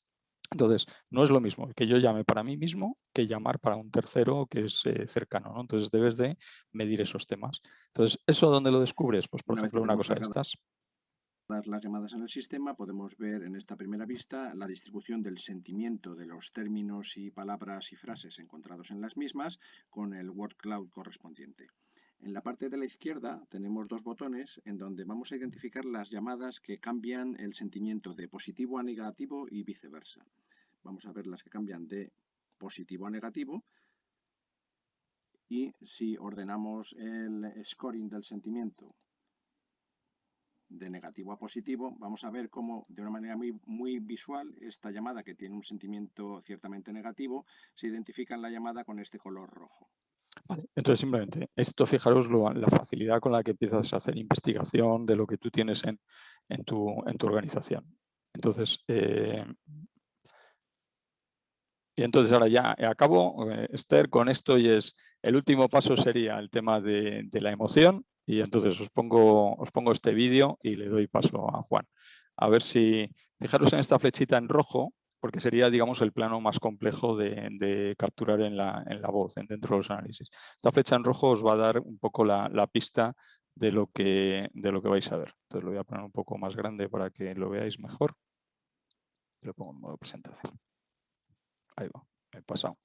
Entonces, no es lo mismo que yo llame para mí mismo que llamar para un tercero que es cercano, ¿no? Entonces, debes de medir esos temas. Entonces, ¿eso dónde lo descubres? Pues, por ejemplo, una cosa de estas. Las llamadas en el sistema, podemos ver en esta primera vista la distribución del sentimiento de los términos y palabras y frases encontrados en las mismas con el word cloud correspondiente. En la parte de la izquierda tenemos dos botones en donde vamos a identificar las llamadas que cambian el sentimiento de positivo a negativo y viceversa. Vamos a ver las que cambian de positivo a negativo y si ordenamos el scoring del sentimiento de negativo a positivo, vamos a ver cómo de una manera muy visual esta llamada, que tiene un sentimiento ciertamente negativo, se identifica en la llamada con este color rojo. Vale, entonces simplemente esto, fijaros la facilidad con la que empiezas a hacer investigación de lo que tú tienes en tu organización. Entonces, y entonces ahora ya acabo, Esther, con esto, y es el último paso sería el tema de la emoción. Y entonces os pongo este vídeo y le doy paso a Juan. A ver si, fijaros en esta flechita en rojo, porque sería, digamos, el plano más complejo de capturar en la voz, dentro de los análisis. Esta flecha en rojo os va a dar un poco la pista de lo que vais a ver. Entonces lo voy a poner un poco más grande para que lo veáis mejor. Lo pongo en modo presentación. Ahí va, he pasado.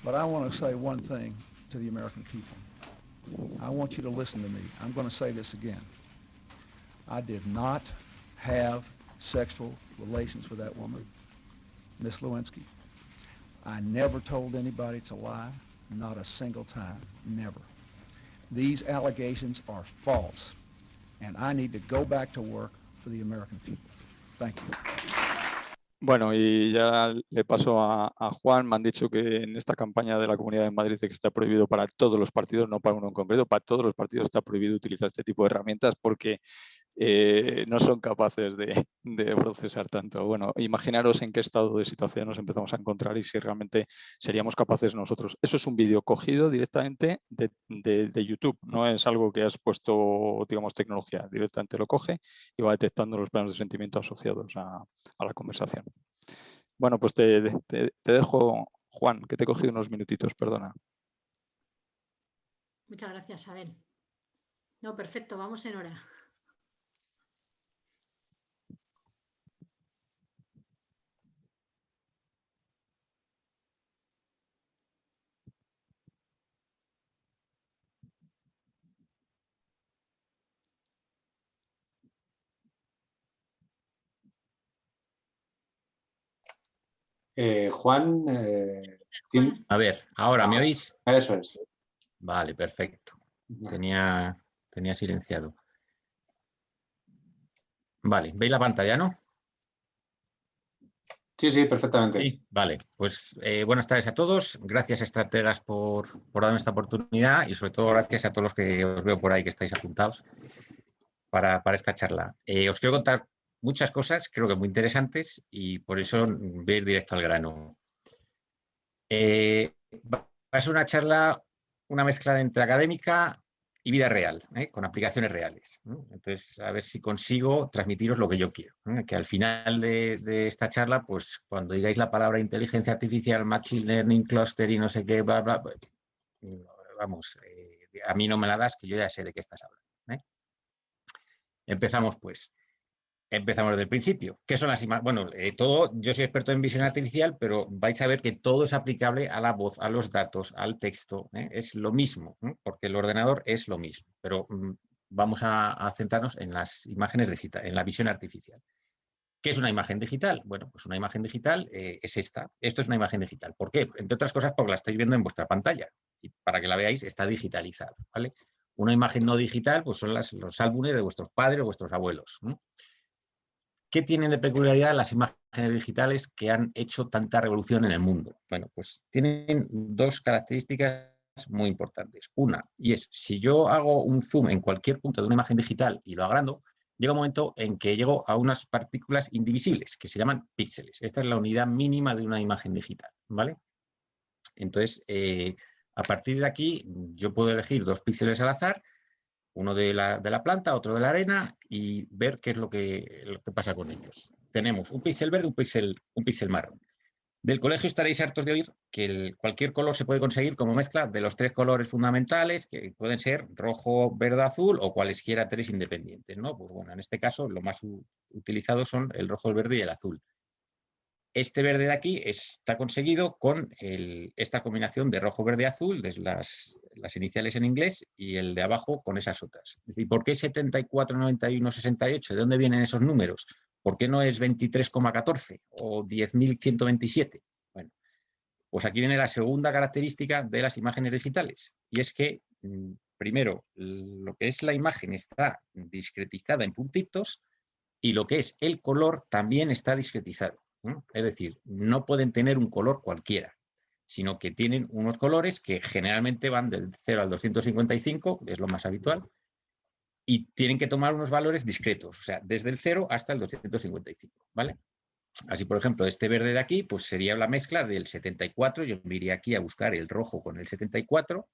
But I want to say one thing to the American people. I want you to listen to me. I'm going to say this again. I did not have sexual relations with that woman, Miss Lewinsky. I never told anybody to lie, not a single time, never. These allegations are false, and I need to go back to work for the American people. Thank you. Bueno, y ya le paso a Juan. Me han dicho que en esta campaña de la Comunidad de Madrid de que está prohibido para todos los partidos, no para uno en concreto, para todos los partidos está prohibido utilizar este tipo de herramientas porque no son capaces de procesar tanto. Bueno, imaginaros en qué estado de situación nos empezamos a encontrar y si realmente seríamos capaces nosotros. Eso es un vídeo cogido directamente de YouTube, no es algo que has puesto, digamos, tecnología. Directamente lo coge y va detectando los planos de sentimiento asociados a la conversación. Bueno, pues te dejo, Juan, que te he cogido unos minutitos, perdona. Muchas gracias, Abel. No, perfecto, vamos en hora. Juan, a ver, ¿ahora me oís? Eso es. Vale, perfecto. Tenía silenciado. Vale, ¿veis la pantalla, no? Sí, perfectamente. Sí, vale, pues buenas tardes a todos. Gracias, estrategas, por darme esta oportunidad y sobre todo gracias a todos los que os veo por ahí que estáis apuntados para esta charla. Os quiero contar muchas cosas, creo que muy interesantes, y por eso voy a ir directo al grano. Va a ser una charla, una mezcla entre académica y vida real, con aplicaciones reales. Entonces, a ver si consigo transmitiros lo que yo quiero. Que al final de esta charla, pues cuando digáis la palabra inteligencia artificial, machine learning, cluster y no sé qué, bla, bla, vamos, a mí no me la das, que yo ya sé de qué estás hablando. Empezamos, pues. Empezamos desde el principio. ¿Qué son las imágenes? Bueno, yo soy experto en visión artificial, pero vais a ver que todo es aplicable a la voz, a los datos, al texto. Es lo mismo, porque el ordenador es lo mismo. Pero vamos a centrarnos en las imágenes digitales, en la visión artificial. ¿Qué es una imagen digital? Bueno, pues una imagen digital es esta. Esto es una imagen digital. ¿Por qué? Entre otras cosas porque la estáis viendo en vuestra pantalla. Y para que la veáis, está digitalizada, ¿vale? Una imagen no digital pues son los álbumes de vuestros padres o vuestros abuelos, ¿no? ¿Qué tienen de peculiaridad las imágenes digitales que han hecho tanta revolución en el mundo? Bueno, pues tienen dos características muy importantes. Una, y es, si yo hago un zoom en cualquier punto de una imagen digital y lo agrando, llega un momento en que llego a unas partículas indivisibles, que se llaman píxeles. Esta es la unidad mínima de una imagen digital, ¿vale? Entonces, a partir de aquí, yo puedo elegir 2 píxeles al azar, uno de la planta, otro de la arena, y ver qué es lo que pasa con ellos. Tenemos un píxel verde, un píxel marrón. Del colegio estaréis hartos de oír que cualquier color se puede conseguir como mezcla de los 3 colores fundamentales, que pueden ser rojo, verde, azul o cualesquiera 3 independientes, ¿no? Pues bueno, en este caso lo más utilizado son el rojo, el verde y el azul. Este verde de aquí está conseguido con esta combinación de rojo, verde, azul, de las iniciales en inglés, y el de abajo con esas otras. Es decir, ¿por qué 74, 91, 68? ¿De dónde vienen esos números? ¿Por qué no es 23,14 o 10.127? Bueno, pues aquí viene la segunda característica de las imágenes digitales, y es que, primero, lo que es la imagen está discretizada en puntitos y lo que es el color también está discretizado. Es decir, no pueden tener un color cualquiera, sino que tienen unos colores que generalmente van del 0 al 255, es lo más habitual, y tienen que tomar unos valores discretos, o sea, desde el 0 hasta el 255, ¿vale? Así, por ejemplo, este verde de aquí, pues sería la mezcla del 74, yo me iría aquí a buscar el rojo con el 74,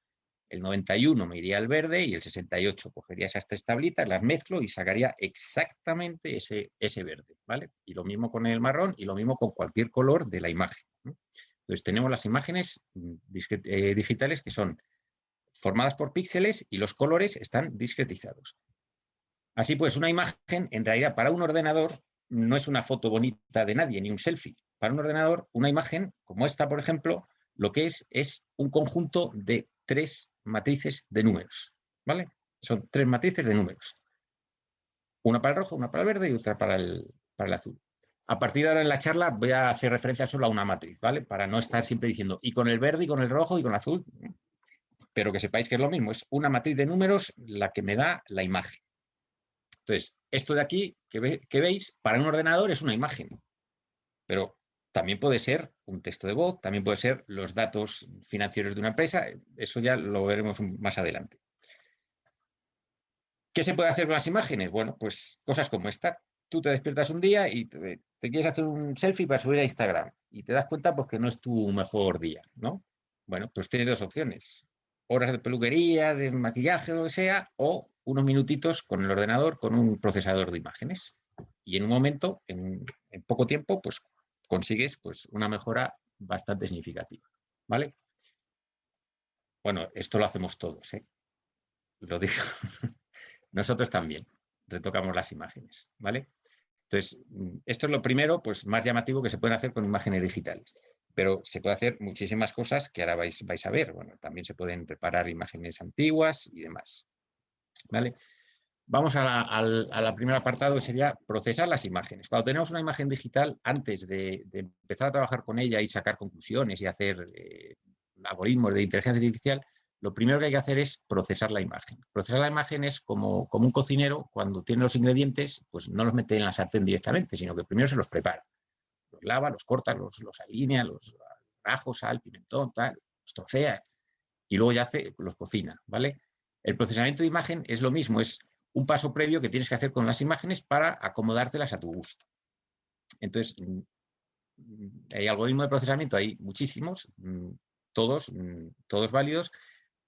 el 91 me iría al verde y el 68 cogería esas 3 tablitas, las mezclo y sacaría exactamente ese verde, ¿vale? Y lo mismo con el marrón y lo mismo con cualquier color de la imagen, ¿no? Entonces tenemos las imágenes digitales que son formadas por píxeles y los colores están discretizados. Así pues, una imagen, en realidad, para un ordenador no es una foto bonita de nadie, ni un selfie. Para un ordenador, una imagen, como esta, por ejemplo, lo que es un conjunto de 3 matrices de números, ¿vale? Son 3 matrices de números. Una para el rojo, una para el verde y otra para el azul. A partir de ahora en la charla voy a hacer referencia solo a una matriz, ¿vale? Para no estar siempre diciendo y con el verde y con el rojo y con el azul, pero que sepáis que es lo mismo, es una matriz de números la que me da la imagen. Entonces, esto de aquí que veis, para un ordenador es una imagen, pero también puede ser un texto de voz, también puede ser los datos financieros de una empresa, eso ya lo veremos más adelante. ¿Qué se puede hacer con las imágenes? Bueno, pues cosas como esta. Tú te despiertas un día y te quieres hacer un selfie para subir a Instagram y te das cuenta pues, que no es tu mejor día, ¿no? Bueno, pues tienes 2 opciones. Horas de peluquería, de maquillaje, lo que sea, o unos minutitos con el ordenador, con un procesador de imágenes. Y en un momento, en poco tiempo, pues consigues pues, una mejora bastante significativa, ¿vale? Bueno, esto lo hacemos todos, ¿eh? Lo digo. Nosotros también retocamos las imágenes, ¿vale? Entonces, esto es lo primero, pues más llamativo que se pueden hacer con imágenes digitales. Pero se puede hacer muchísimas cosas que ahora vais a ver. Bueno, también se pueden preparar imágenes antiguas y demás, ¿vale? Vamos al primer apartado, que sería procesar las imágenes. Cuando tenemos una imagen digital, antes de empezar a trabajar con ella y sacar conclusiones y hacer algoritmos de inteligencia artificial, lo primero que hay que hacer es procesar la imagen. Procesar la imagen es como un cocinero, cuando tiene los ingredientes, pues no los mete en la sartén directamente, sino que primero se los prepara. Los lava, los corta, los alinea, los ajo, sal, pimentón, tal, los trocea y luego ya los cocina, ¿vale? El procesamiento de imagen es lo mismo, es un paso previo que tienes que hacer con las imágenes para acomodártelas a tu gusto. Entonces, hay algoritmos de procesamiento, hay muchísimos, todos válidos.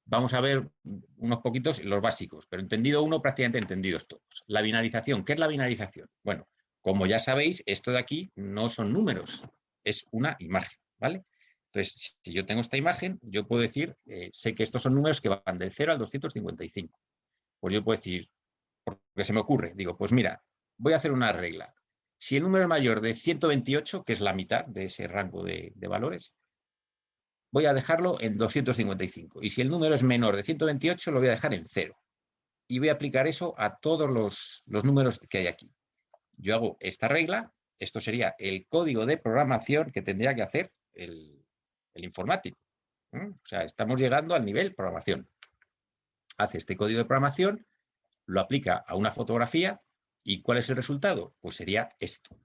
Vamos a ver unos poquitos, los básicos, pero entendido uno, prácticamente entendidos todos. La binarización. ¿Qué es la binarización? Bueno, como ya sabéis, esto de aquí no son números, es una imagen, ¿vale? Entonces, si yo tengo esta imagen, yo puedo decir, sé que estos son números que van del 0 al 255. Pues yo puedo decir, porque se me ocurre, digo, pues mira, voy a hacer una regla. Si el número es mayor de 128, que es la mitad de ese rango de valores, voy a dejarlo en 255. Y si el número es menor de 128, lo voy a dejar en 0. Y voy a aplicar eso a todos los números que hay aquí. Yo hago esta regla, Esto sería el código de programación que tendría que hacer el informático. O sea, estamos llegando al nivel programación. Hace este código de programación, lo aplica a una fotografía y ¿cuál es el resultado? Pues sería esto.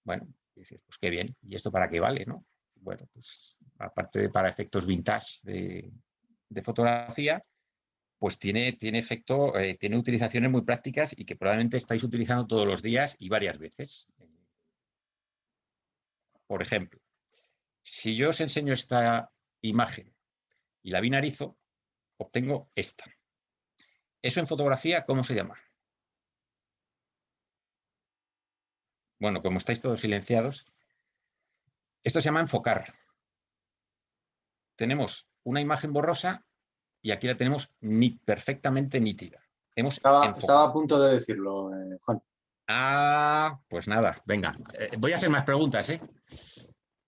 Bueno, dices, pues qué bien. ¿Y esto para qué vale, no? Bueno, pues aparte de para efectos vintage de fotografía, pues tiene efecto, tiene utilizaciones muy prácticas y que probablemente estáis utilizando todos los días y varias veces. Por ejemplo, si yo os enseño esta imagen y la binarizo, obtengo esta. ¿Eso en fotografía cómo se llama? Bueno, como estáis todos silenciados, esto se llama enfocar. Tenemos una imagen borrosa y aquí la tenemos perfectamente nítida. Estaba a punto de decirlo, Juan. Ah, pues nada, venga. Voy a hacer más preguntas, ¿eh?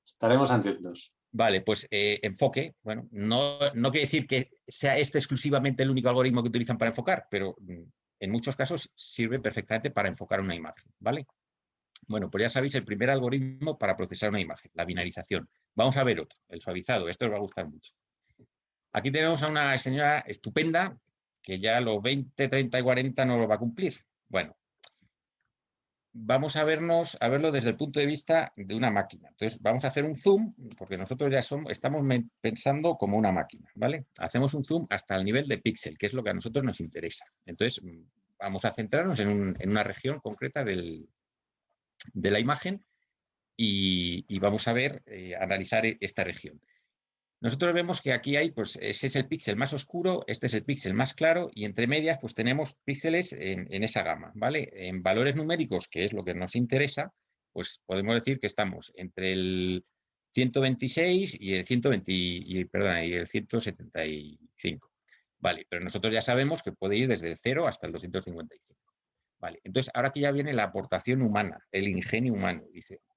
Estaremos atentos. Vale, pues enfoque. Bueno, no quiere decir que sea este exclusivamente el único algoritmo que utilizan para enfocar, pero en muchos casos sirve perfectamente para enfocar una imagen, ¿vale? Bueno, pues ya sabéis el primer algoritmo para procesar una imagen, la binarización. Vamos a ver otro, el suavizado. Esto os va a gustar mucho. Aquí tenemos a una señora estupenda que ya los 20, 30 y 40 no lo va a cumplir. Bueno, vamos a verlo desde el punto de vista de una máquina. Entonces, vamos a hacer un zoom, porque nosotros ya estamos pensando como una máquina, ¿vale? Hacemos un zoom hasta el nivel de píxel, que es lo que a nosotros nos interesa. Entonces, vamos a centrarnos en una región concreta de la imagen y vamos a ver, analizar esta región. Nosotros vemos que aquí hay, pues ese es el píxel más oscuro, este es el píxel más claro y entre medias pues tenemos píxeles en esa gama, ¿vale? En valores numéricos, que es lo que nos interesa, pues podemos decir que estamos entre el 126 y el 175. Vale, pero nosotros ya sabemos que puede ir desde el 0 hasta el 255. Vale, entonces ahora aquí ya viene la aportación humana, el ingenio humano.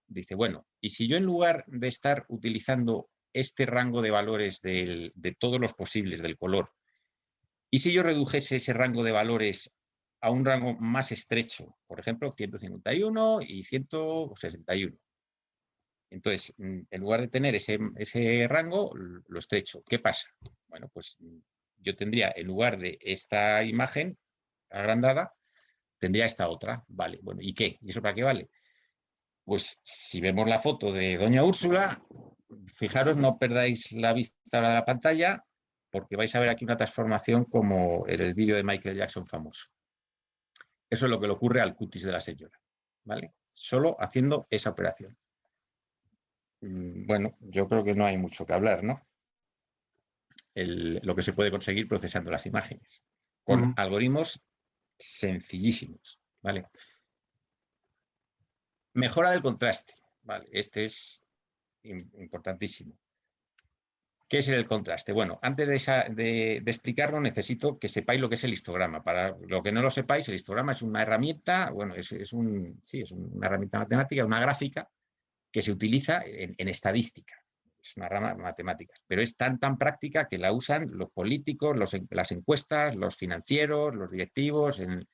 Dice, bueno, y si yo en lugar de estar utilizando este rango de valores de todos los posibles del color, y si yo redujese ese rango de valores a un rango más estrecho, por ejemplo, 151 y 161. Entonces, en lugar de tener ese rango, lo estrecho. ¿Qué pasa? Bueno, pues yo tendría, en lugar de esta imagen agrandada, tendría esta otra. Vale, bueno, ¿y qué? ¿Y eso para qué vale? Pues si vemos la foto de doña Úrsula, fijaros, no perdáis la vista de la pantalla, porque vais a ver aquí una transformación como en el vídeo de Michael Jackson famoso. Eso es lo que le ocurre al cutis de la señora, ¿vale? Solo haciendo esa operación. Bueno, yo creo que no hay mucho que hablar, ¿no? Lo que se puede conseguir procesando las imágenes con algoritmos sencillísimos, ¿vale? Mejora del contraste, ¿vale? Este es importantísimo. ¿Qué es el contraste? Bueno, antes de explicarlo necesito que sepáis lo que es el histograma. Para lo que no lo sepáis, el histograma es una herramienta, bueno, es una herramienta matemática, una gráfica que se utiliza en estadística. Es una rama de matemáticas, pero es tan práctica que la usan los políticos, las encuestas, los financieros, los directivos, en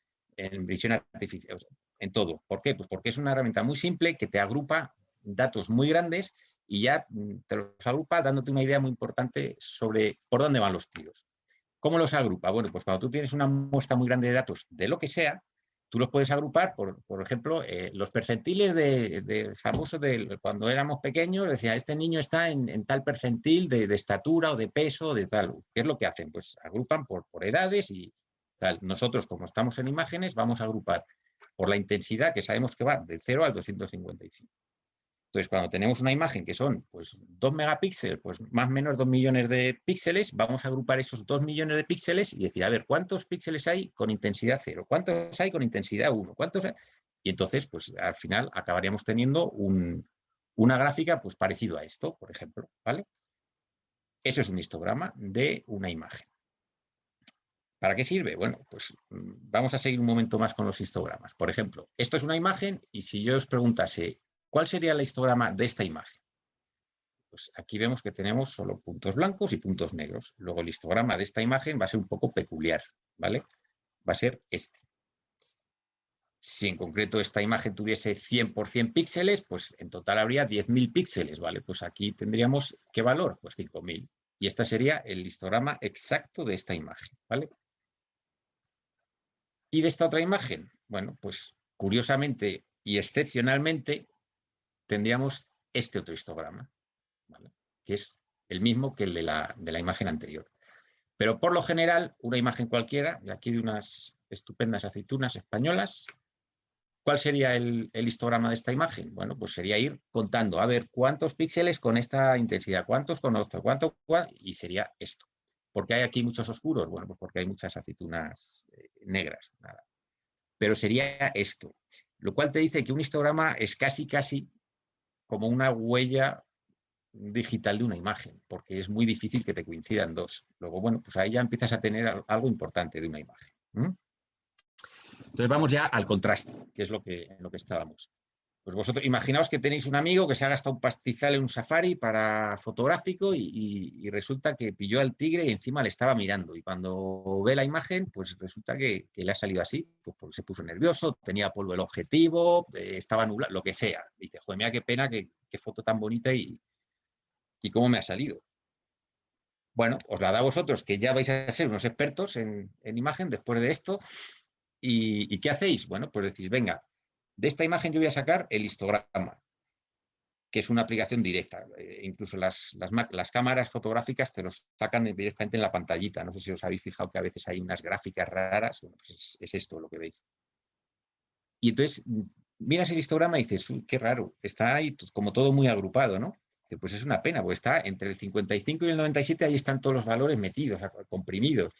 visión artificial, en todo. ¿Por qué? Pues porque es una herramienta muy simple que te agrupa datos muy grandes y ya te los agrupa dándote una idea muy importante sobre por dónde van los tiros. ¿Cómo los agrupa? Bueno, pues cuando tú tienes una muestra muy grande de datos de lo que sea, tú los puedes agrupar, por ejemplo, los percentiles de famoso de cuando éramos pequeños, decía, este niño está en tal percentil de estatura o de peso o de tal. ¿Qué es lo que hacen? Pues agrupan por edades y tal. Nosotros, como estamos en imágenes, vamos a agrupar por la intensidad que sabemos que va del 0 al 255. Entonces, cuando tenemos una imagen que son pues 2 megapíxeles, pues más o menos 2 millones de píxeles, vamos a agrupar esos 2 millones de píxeles y decir, a ver, ¿cuántos píxeles hay con intensidad 0? ¿Cuántos hay con intensidad 1? ¿Cuántos hay? Y entonces, pues al final acabaríamos teniendo una gráfica pues parecido a esto, por ejemplo, ¿vale? Eso es un histograma de una imagen. ¿Para qué sirve? Bueno, pues vamos a seguir un momento más con los histogramas. Por ejemplo, esto es una imagen y si yo os preguntase, ¿cuál sería el histograma de esta imagen? Pues aquí vemos que tenemos solo puntos blancos y puntos negros. Luego el histograma de esta imagen va a ser un poco peculiar, ¿vale? Va a ser este. Si en concreto esta imagen tuviese 100% píxeles, pues en total habría 10.000 píxeles, ¿vale? Pues aquí tendríamos, ¿qué valor? Pues 5.000. Y este sería el histograma exacto de esta imagen, ¿vale? ¿Y de esta otra imagen? Bueno, pues curiosamente y excepcionalmente tendríamos este otro histograma, ¿vale? Que es el mismo que el de la imagen anterior. Pero por lo general, una imagen cualquiera, de aquí de unas estupendas aceitunas españolas, ¿cuál sería el histograma de esta imagen? Bueno, pues sería ir contando, a ver, cuántos píxeles con esta intensidad, cuántos con otro, y sería esto. ¿Por qué hay aquí muchos oscuros? Bueno, pues porque hay muchas aceitunas negras. Nada. Pero sería esto. Lo cual te dice que un histograma es casi como una huella digital de una imagen, porque es muy difícil que te coincidan dos. Luego, bueno, pues ahí ya empiezas a tener algo importante de una imagen. Entonces vamos ya al contraste, que es en lo que estábamos. Pues vosotros imaginaos que tenéis un amigo que se ha gastado un pastizal en un safari para fotográfico y resulta que pilló al tigre y encima le estaba mirando. Y cuando ve la imagen, pues resulta que le ha salido así. Pues se puso nervioso, tenía polvo el objetivo, estaba nublado, lo que sea. Dice, joder, mira qué pena, qué foto tan bonita y cómo me ha salido. Bueno, os la da a vosotros, que ya vais a ser unos expertos en imagen después de esto. ¿Y qué hacéis? Bueno, pues decís, venga, de esta imagen yo voy a sacar el histograma, que es una aplicación directa. Incluso las cámaras fotográficas te los sacan directamente en la pantallita. No sé si os habéis fijado que a veces hay unas gráficas raras. Bueno, pues es esto lo que veis. Y entonces miras el histograma y dices, uy, qué raro, está ahí como todo muy agrupado, ¿no? Dice, pues es una pena, porque está entre el 55 y el 97, ahí están todos los valores metidos, comprimidos.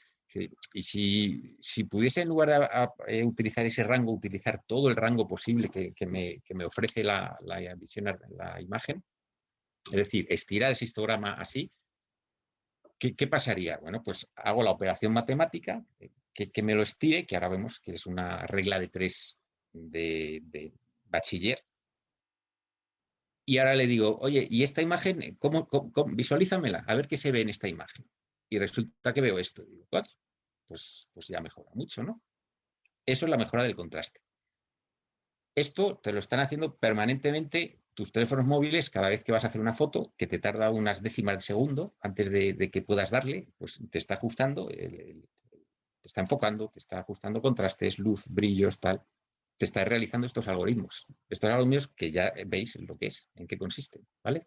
Y si pudiese, en lugar de utilizar ese rango, utilizar todo el rango posible que me ofrece la imagen, es decir, estirar ese histograma así, ¿qué pasaría? Bueno, pues hago la operación matemática, que me lo estire, que ahora vemos que es una regla de 3 de bachiller. Y ahora le digo, oye, ¿y esta imagen, cómo visualízamela? A ver qué se ve en esta imagen. Y resulta que veo esto. Y digo, pues ya mejora mucho, ¿no? Eso es la mejora del contraste. Esto te lo están haciendo permanentemente tus teléfonos móviles cada vez que vas a hacer una foto, que te tarda unas décimas de segundo antes de que puedas darle, pues te está ajustando, te está enfocando, te está ajustando contrastes, luz, brillos, tal. Te está realizando estos algoritmos. Estos algoritmos que ya veis lo que es, en qué consisten, ¿vale?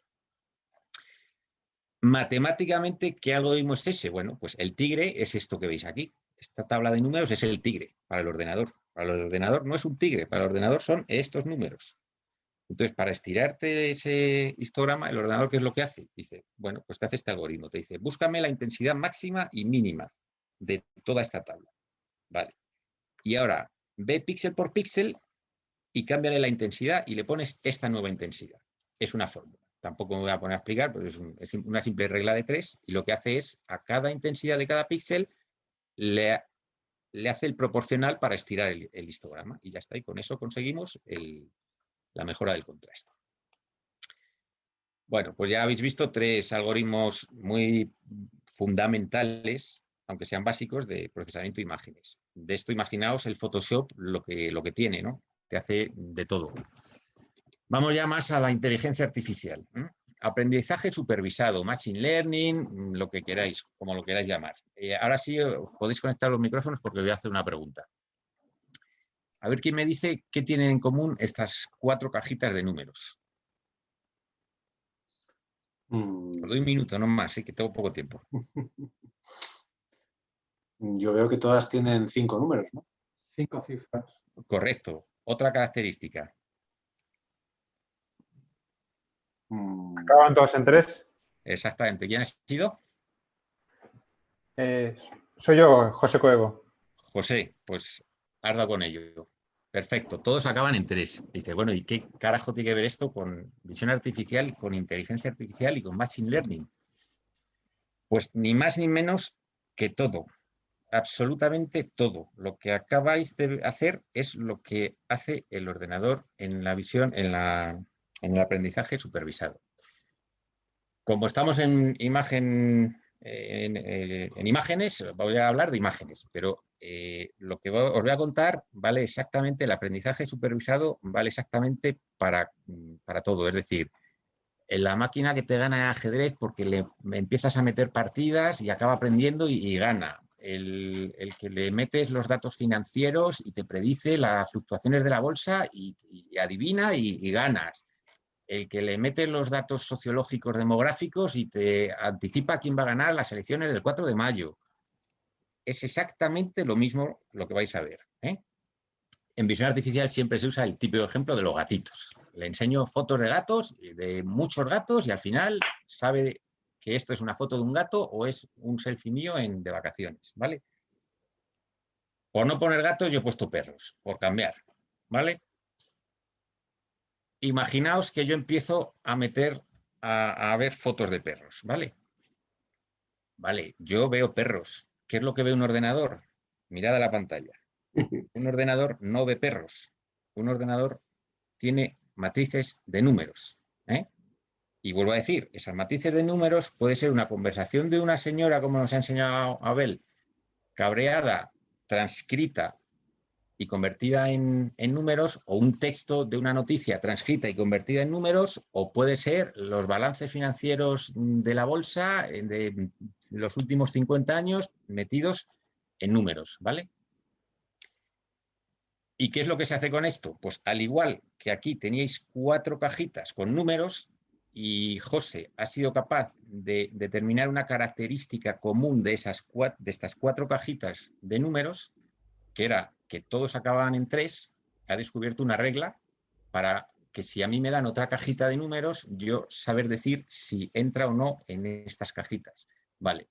Matemáticamente, ¿qué algoritmo es ese? Bueno, pues el tigre es esto que veis aquí. Esta tabla de números es el tigre para el ordenador. Para el ordenador no es un tigre, para el ordenador son estos números. Entonces, para estirarte ese histograma, el ordenador, ¿qué es lo que hace? Dice, bueno, pues te hace este algoritmo. Te dice, búscame la intensidad máxima y mínima de toda esta tabla. Vale. Y ahora, ve píxel por píxel y cámbiale la intensidad y le pones esta nueva intensidad. Es una fórmula. Tampoco me voy a poner a explicar, pero es una simple regla de 3 y lo que hace es, a cada intensidad de cada píxel, le hace el proporcional para estirar el histograma y ya está. Y con eso conseguimos la mejora del contraste. Bueno, pues ya habéis visto 3 algoritmos muy fundamentales, aunque sean básicos, de procesamiento de imágenes. De esto imaginaos el Photoshop lo que tiene, ¿no? Te hace de todo. Vamos ya más a la inteligencia artificial. Aprendizaje supervisado, machine learning, lo que queráis, como lo queráis llamar. Ahora sí podéis conectar los micrófonos porque os voy a hacer una pregunta. A ver quién me dice qué tienen en común estas 4 cajitas de números. Os doy un minuto, no más, que tengo poco tiempo. Yo veo que todas tienen 5 números, ¿no? 5 cifras. Correcto. Otra característica. Acaban todas en 3. Exactamente. ¿Quién ha sido? Soy yo, José Coego. José, pues has dado con ello. Perfecto. Todos acaban en 3. Dice, bueno, ¿y qué carajo tiene que ver esto con visión artificial, con inteligencia artificial y con machine learning? Pues ni más ni menos que todo. Absolutamente todo. Lo que acabáis de hacer es lo que hace el ordenador en la visión, en el aprendizaje supervisado. Como estamos en imágenes, voy a hablar de imágenes, pero lo que os voy a contar vale exactamente, el aprendizaje supervisado vale exactamente para todo. Es decir, en la máquina que te gana el ajedrez porque le empiezas a meter partidas y acaba aprendiendo y gana. El que le metes los datos financieros y te predice las fluctuaciones de la bolsa y adivina y ganas. El que le mete los datos sociológicos demográficos y te anticipa quién va a ganar las elecciones del 4 de mayo. Es exactamente lo mismo lo que vais a ver, ¿eh? En visión artificial siempre se usa el típico ejemplo de los gatitos. Le enseño fotos de gatos, de muchos gatos, y al final sabe que esto es una foto de un gato o es un selfie mío de vacaciones, ¿vale? Por no poner gatos yo he puesto perros, por cambiar, ¿vale? Imaginaos que yo empiezo a meter, a ver fotos de perros, ¿vale? Vale, yo veo perros. ¿Qué es lo que ve un ordenador? Mirad a la pantalla. Un ordenador no ve perros. Un ordenador tiene matrices de números, ¿eh? Y vuelvo a decir, esas matrices de números puede ser una conversación de una señora, como nos ha enseñado Abel, cabreada, transcrita y convertida en números, o un texto de una noticia transcrita y convertida en números, o puede ser los balances financieros de la bolsa de los últimos 50 años metidos en números, ¿vale? ¿Y qué es lo que se hace con esto? Pues al igual que aquí teníais 4 cajitas con números y José ha sido capaz de determinar una característica común de estas 4 cajitas de números, que era que todos acababan en 3, ha descubierto una regla para que si a mí me dan otra cajita de números, yo saber decir si entra o no en estas cajitas. Vale.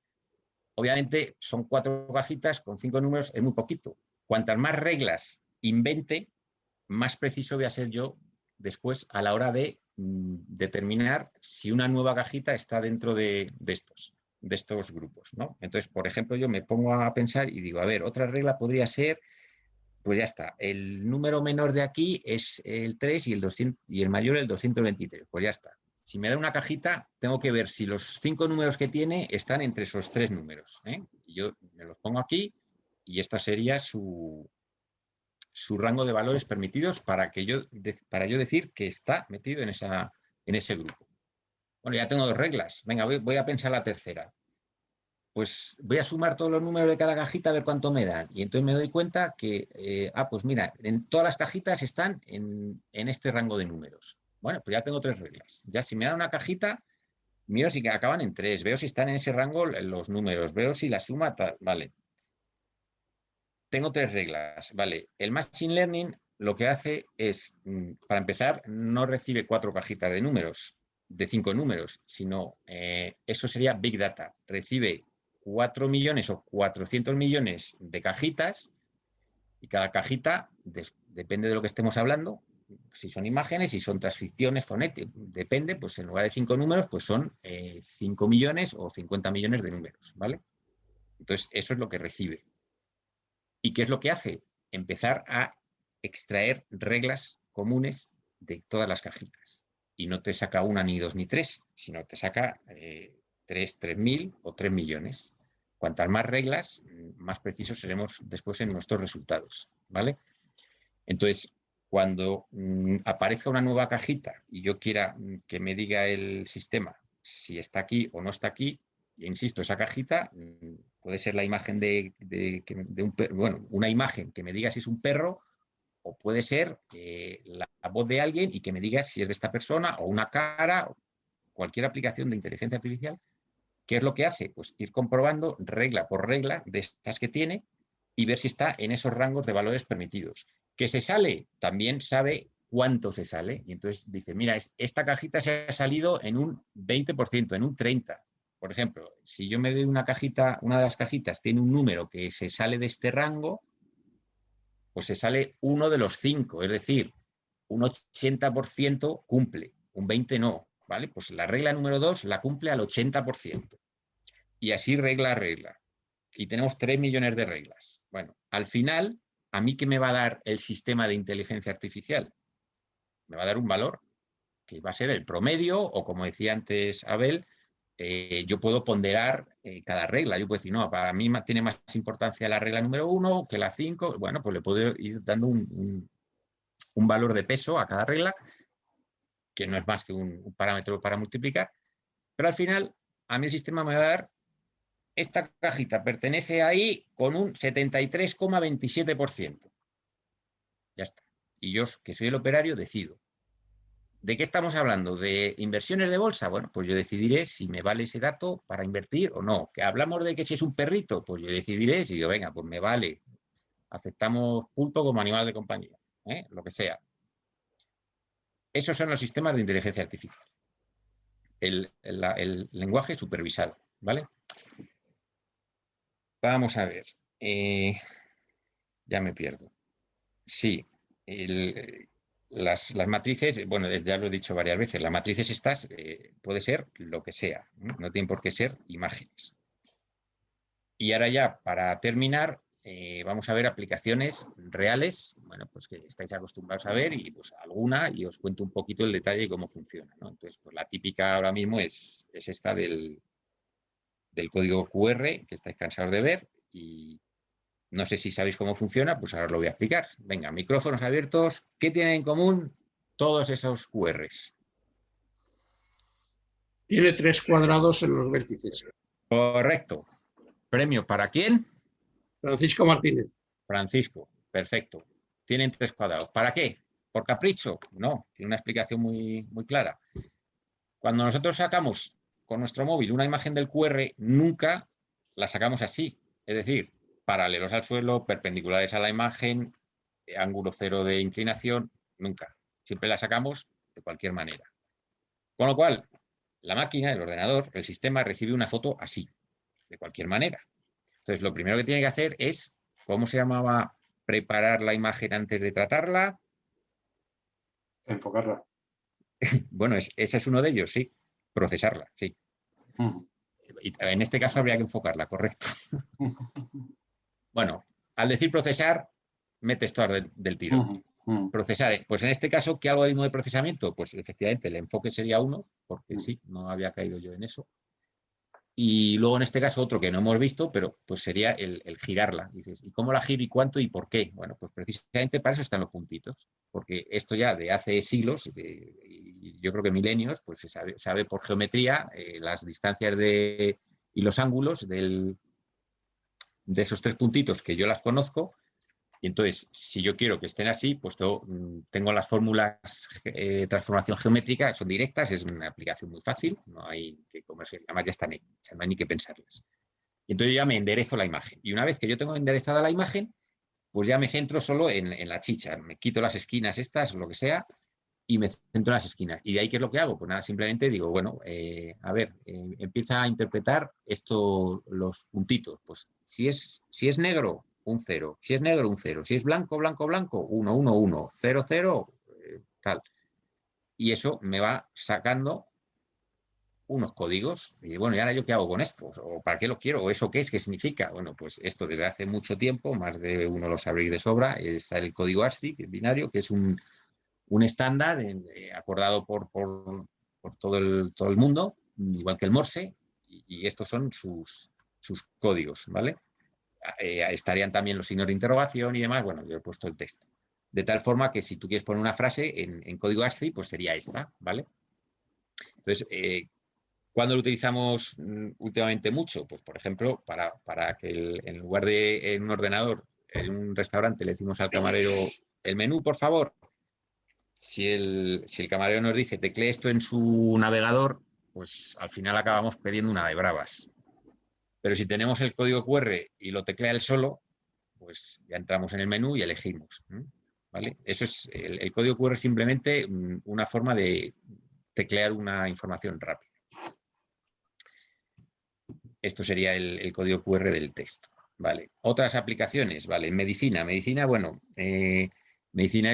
Obviamente son 4 cajitas con 5 números, es muy poquito. Cuantas más reglas invente, más preciso voy a ser yo después a la hora de determinar si una nueva cajita está dentro de estos grupos, ¿no? Entonces, por ejemplo, yo me pongo a pensar y digo, a ver, otra regla podría ser, pues ya está, el número menor de aquí es el 3 y el mayor el 223, pues ya está. Si me da una cajita, tengo que ver si los 5 números que tiene están entre esos 3 números, ¿eh? Y yo me los pongo aquí y esta sería su rango de valores permitidos para yo decir que está metido en ese grupo. Bueno, ya tengo 2 reglas. Venga, voy a pensar la tercera. Pues voy a sumar todos los números de cada cajita a ver cuánto me dan. Y entonces me doy cuenta que, pues mira, en todas las cajitas están en este rango de números. Bueno, pues ya tengo 3 reglas. Ya si me dan una cajita, miro si acaban en 3, veo si están en ese rango los números, veo si la suma tal, vale. Tengo 3 reglas, vale. El Machine Learning lo que hace es, para empezar, no recibe 4 cajitas de números, de 5 números, sino eso sería Big Data. Recibe 4 millones o 400 millones de cajitas y cada cajita, depende de lo que estemos hablando, si son imágenes, si son transcripciones, fonéticas, depende, pues en lugar de 5 números, pues son 5 millones o 50 millones de números, ¿vale? Entonces, eso es lo que recibe. ¿Y qué es lo que hace? Empezar a extraer reglas comunes de todas las cajitas. Y no te saca 1, ni 2, ni 3, sino te saca 3.000 o 3 millones. Cuantas más reglas, más precisos seremos después en nuestros resultados, ¿vale? Entonces, cuando aparezca una nueva cajita y yo quiera que me diga el sistema si está aquí o no está aquí, y insisto, esa cajita puede ser la imagen de un perro, bueno, una imagen que me diga si es un perro, o puede ser la voz de alguien y que me diga si es de esta persona, o una cara, o cualquier aplicación de inteligencia artificial. ¿Qué es lo que hace? Pues ir comprobando regla por regla de estas que tiene y ver si está en esos rangos de valores permitidos. ¿Que se sale? También sabe cuánto se sale. Y entonces dice, mira, esta cajita se ha salido en un 20%, en un 30%. Por ejemplo, si yo me doy una cajita, una de las cajitas tiene un número que se sale de este rango, pues se sale uno de los 5, es decir, un 80% cumple, un 20% no, ¿vale? Pues la regla número 2 la cumple al 80%. Y así regla a regla. Y tenemos 3 millones de reglas. Bueno, al final, ¿a mí qué me va a dar el sistema de inteligencia artificial? Me va a dar un valor, que va a ser el promedio, o como decía antes Abel, yo puedo ponderar cada regla. Yo puedo decir, no, para mí tiene más importancia la regla número 1 que la 5. Bueno, pues le puedo ir dando un valor de peso a cada regla, que no es más que un parámetro para multiplicar. Pero al final, a mí el sistema me va a dar, esta cajita pertenece ahí con un 73,27%. Ya está. Y yo, que soy el operario, decido. ¿De qué estamos hablando? ¿De inversiones de bolsa? Bueno, pues yo decidiré si me vale ese dato para invertir o no. ¿Que hablamos de que si es un perrito? Pues yo decidiré si digo, venga, pues me vale. Aceptamos pulpo como animal de compañía, lo que sea. Esos son los sistemas de inteligencia artificial. El lenguaje supervisado, ¿vale? Vamos a ver. Ya me pierdo. Sí. Las matrices, bueno, ya lo he dicho varias veces, las matrices estas puede ser lo que sea, no tienen por qué ser imágenes. Y ahora ya, para terminar, vamos a ver aplicaciones reales, bueno, pues que estáis acostumbrados a ver y pues alguna, y os cuento un poquito el detalle de cómo funciona, ¿no? Entonces, pues la típica ahora mismo es esta del código QR, que estáis cansados de ver, y no sé si sabéis cómo funciona, pues ahora os lo voy a explicar. Venga, micrófonos abiertos. ¿Qué tienen en común todos esos QRs? Tiene 3 cuadrados en los vértices. Correcto. ¿Premio para quién? Francisco Martínez. Francisco, perfecto. Tienen 3 cuadrados. ¿Para qué? ¿Por capricho? No, tiene una explicación muy, muy clara. Cuando nosotros sacamos con nuestro móvil una imagen del QR, nunca la sacamos así. Es decir, paralelos al suelo, perpendiculares a la imagen, ángulo 0 de inclinación, nunca. Siempre la sacamos de cualquier manera. Con lo cual, la máquina, el ordenador, el sistema recibe una foto así, de cualquier manera. Entonces, lo primero que tiene que hacer es, ¿cómo se llamaba preparar la imagen antes de tratarla? Enfocarla. Bueno, ese es uno de ellos, sí. Procesarla, sí. Y en este caso habría que enfocarla, correcto. Bueno, al decir procesar, metes todo del tiro. Procesar, pues en este caso, ¿qué algoritmo de procesamiento? Pues efectivamente el enfoque sería 1, porque sí, no había caído yo en eso. Y luego en este caso otro que no hemos visto, pero pues sería el girarla. Dices, ¿y cómo la giro y cuánto y por qué? Bueno, pues precisamente para eso están los puntitos, porque esto ya de hace siglos, y yo creo que milenios, pues se sabe por geometría las distancias y los ángulos de esos 3 puntitos que yo las conozco. Y entonces, si yo quiero que estén así, pues tengo las fórmulas de transformación geométrica, son directas, es una aplicación muy fácil, no hay que comerse, además ya están hechas, no hay ni que pensarlas. Y entonces ya me enderezo la imagen. Y una vez que yo tengo enderezada la imagen, pues ya me centro solo en la chicha, me quito las esquinas estas, lo que sea, y me centro en las esquinas. ¿Y de ahí qué es lo que hago? Pues nada, simplemente digo, bueno, a ver, empieza a interpretar los puntitos. Pues si es negro, un 0. Si es negro, un 0. Si es blanco, blanco, blanco, 1, 1, 1. 0, 0, tal. Y eso me va sacando unos códigos. Y bueno, ¿y ahora yo qué hago con esto? ¿O para qué lo quiero? ¿O eso qué es? ¿Qué significa? Bueno, pues esto desde hace mucho tiempo, más de uno lo sabréis de sobra, está el código ASCII, binario, que es un estándar acordado por todo el mundo, igual que el Morse, y estos son sus códigos, ¿vale? Estarían también los signos de interrogación y demás. Bueno, yo he puesto el texto. De tal forma que si tú quieres poner una frase en código ASCII, pues sería esta, ¿vale? Entonces, ¿cuándo lo utilizamos últimamente mucho? Pues, por ejemplo, para que en lugar de en un ordenador, en un restaurante, le decimos al camarero, el menú, por favor. Si el camarero nos dice, teclee esto en su navegador, pues al final acabamos pidiendo una de bravas. Pero si tenemos el código QR y lo teclea él solo, pues ya entramos en el menú y elegimos, ¿vale? Eso es el código QR, es simplemente una forma de teclear una información rápida. Esto sería el código QR del texto, ¿vale? Otras aplicaciones, ¿vale? Medicina, bueno, medicina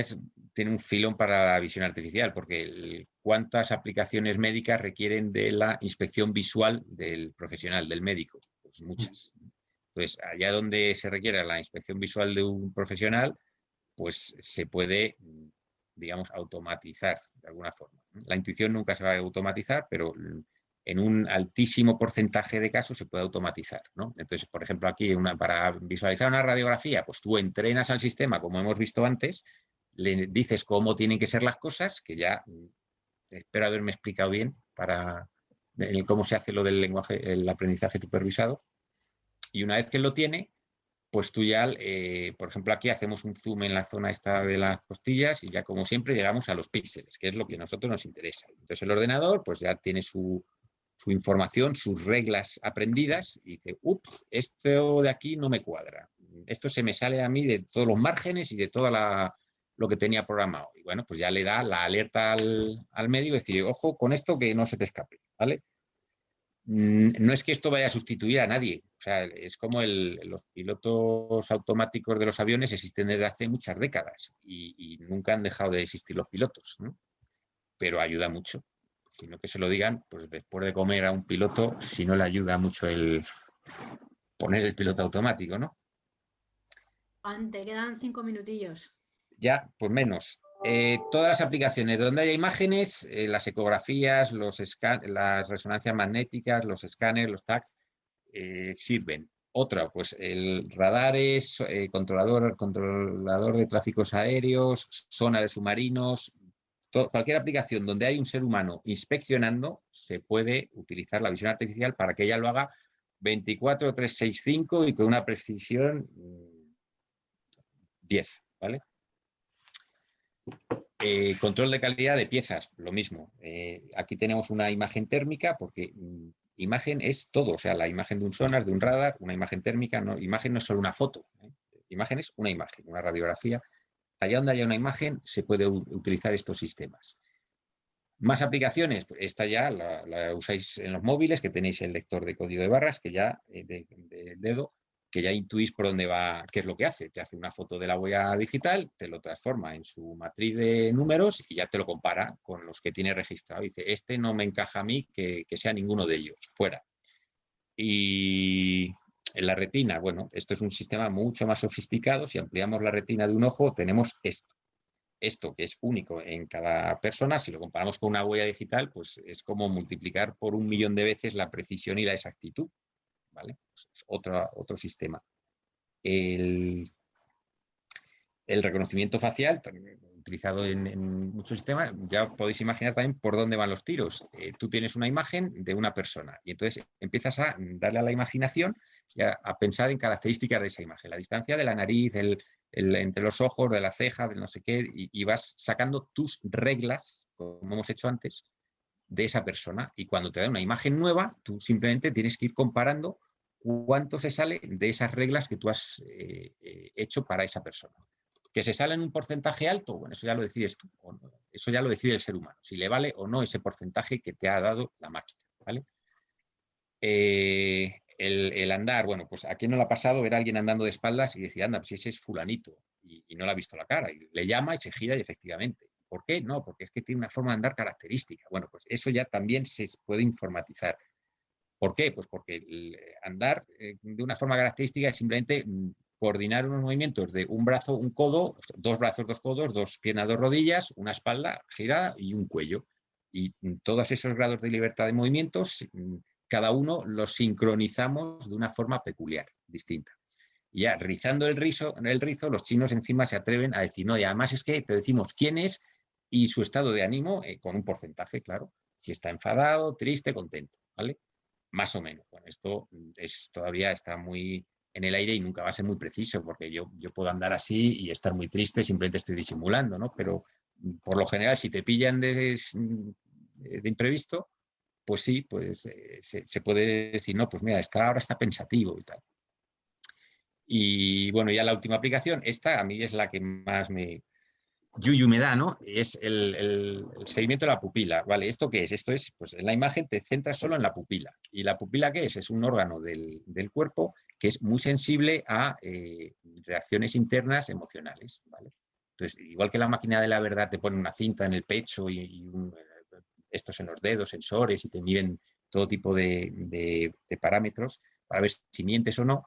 tiene un filón para la visión artificial, porque ¿cuántas aplicaciones médicas requieren de la inspección visual del profesional, del médico? Pues muchas. Entonces, allá donde se requiera la inspección visual de un profesional, pues se puede, digamos, automatizar de alguna forma. La intuición nunca se va a automatizar, pero en un altísimo porcentaje de casos se puede automatizar, ¿no? Entonces, por ejemplo, aquí para visualizar una radiografía, pues tú entrenas al sistema, como hemos visto antes, le dices cómo tienen que ser las cosas, que ya espero haberme explicado bien para cómo se hace lo del lenguaje, el aprendizaje supervisado. Y una vez que lo tiene, pues tú ya, por ejemplo, aquí hacemos un zoom en la zona esta de las costillas y ya como siempre llegamos a los píxeles, que es lo que a nosotros nos interesa. Entonces el ordenador pues ya tiene su información, sus reglas aprendidas y dice, ups, esto de aquí no me cuadra. Esto se me sale a mí de todos los márgenes y de todo lo que tenía programado. Y bueno, pues ya le da la alerta al medio y decir, ojo con esto que no se te escape, ¿vale? No es que esto vaya a sustituir a nadie, o sea, es como los pilotos automáticos de los aviones existen desde hace muchas décadas y nunca han dejado de existir los pilotos, ¿no? Pero ayuda mucho, sino que se lo digan, pues después de comer a un piloto, si no le ayuda mucho el poner el piloto automático, ¿no? Te quedan 5 minutillos. Ya, pues menos. Todas las aplicaciones donde haya imágenes, las ecografías, las resonancias magnéticas, los escáneres, los tags, sirven. Otra, pues el radar es controlador de tráficos aéreos, sonares submarinos. Cualquier aplicación donde hay un ser humano inspeccionando, se puede utilizar la visión artificial para que ella lo haga 24/365 y con una precisión 10, ¿vale? Control de calidad de piezas, lo mismo. Aquí tenemos una imagen térmica porque imagen es todo, o sea, la imagen de un sonar, de un radar, una imagen térmica, no, imagen no es solo una foto, imagen es una imagen, una radiografía. Allá donde haya una imagen se puede utilizar estos sistemas. Más aplicaciones, pues esta ya la usáis en los móviles, que tenéis el lector de código de barras, que ya del dedo, que ya intuís por dónde va, qué es lo que hace. Te hace una foto de la huella digital, te lo transforma en su matriz de números y ya te lo compara con los que tiene registrado. Dice, este no me encaja a mí que sea ninguno de ellos, fuera. Y en la retina, bueno, esto es un sistema mucho más sofisticado. Si ampliamos la retina de un ojo, tenemos esto. Esto que es único en cada persona, si lo comparamos con una huella digital, pues es como multiplicar por 1 millón de veces la precisión y la exactitud, ¿vale? Pues es otro sistema. El reconocimiento facial, utilizado en muchos sistemas, ya podéis imaginar también por dónde van los tiros. Tú tienes una imagen de una persona y entonces empiezas a darle a la imaginación y a pensar en características de esa imagen, la distancia de la nariz, entre los ojos, de la ceja, de no sé qué, y vas sacando tus reglas, como hemos hecho antes, de esa persona. Y cuando te da una imagen nueva, tú simplemente tienes que ir comparando cuánto se sale de esas reglas que tú has hecho para esa persona. ¿Que se sale en un porcentaje alto? Bueno, eso ya lo decides tú, eso ya lo decide el ser humano, si le vale o no ese porcentaje que te ha dado la máquina, ¿vale? El andar, bueno, pues a quién no le ha pasado ver a alguien andando de espaldas y decir, anda, pues ese es fulanito, y no le ha visto la cara, y le llama y se gira y efectivamente. ¿Por qué? No, porque es que tiene una forma de andar característica. Bueno, pues eso ya también se puede informatizar. ¿Por qué? Pues porque el andar de una forma característica es simplemente coordinar unos movimientos de un brazo, un codo, 2 brazos, 2 codos, 2 piernas, 2 rodillas, una espalda girada y un cuello. Y todos esos grados de libertad de movimientos, cada uno los sincronizamos de una forma peculiar, distinta. Y ya rizando el rizo, los chinos encima se atreven a decir, no, y además es que te decimos quién es y su estado de ánimo, con un porcentaje, claro, si está enfadado, triste, contento, ¿vale? Más o menos. Bueno, esto todavía está muy en el aire y nunca va a ser muy preciso, porque yo puedo andar así y estar muy triste, simplemente estoy disimulando, ¿no? Pero por lo general, si te pillan de imprevisto, pues sí, pues se puede decir, no, pues mira, ahora está pensativo y tal. Y bueno, ya la última aplicación, esta a mí es la que más yuyu me da, ¿no? Es el seguimiento de la pupila, ¿vale? ¿Esto qué es? Esto es, pues en la imagen te centras solo en la pupila. ¿Y la pupila qué es? Es un órgano del cuerpo que es muy sensible a reacciones internas emocionales, ¿vale? Entonces, igual que la máquina de la verdad te pone una cinta en el pecho y estos en los dedos, sensores, y te miden todo tipo de parámetros para ver si mientes o no,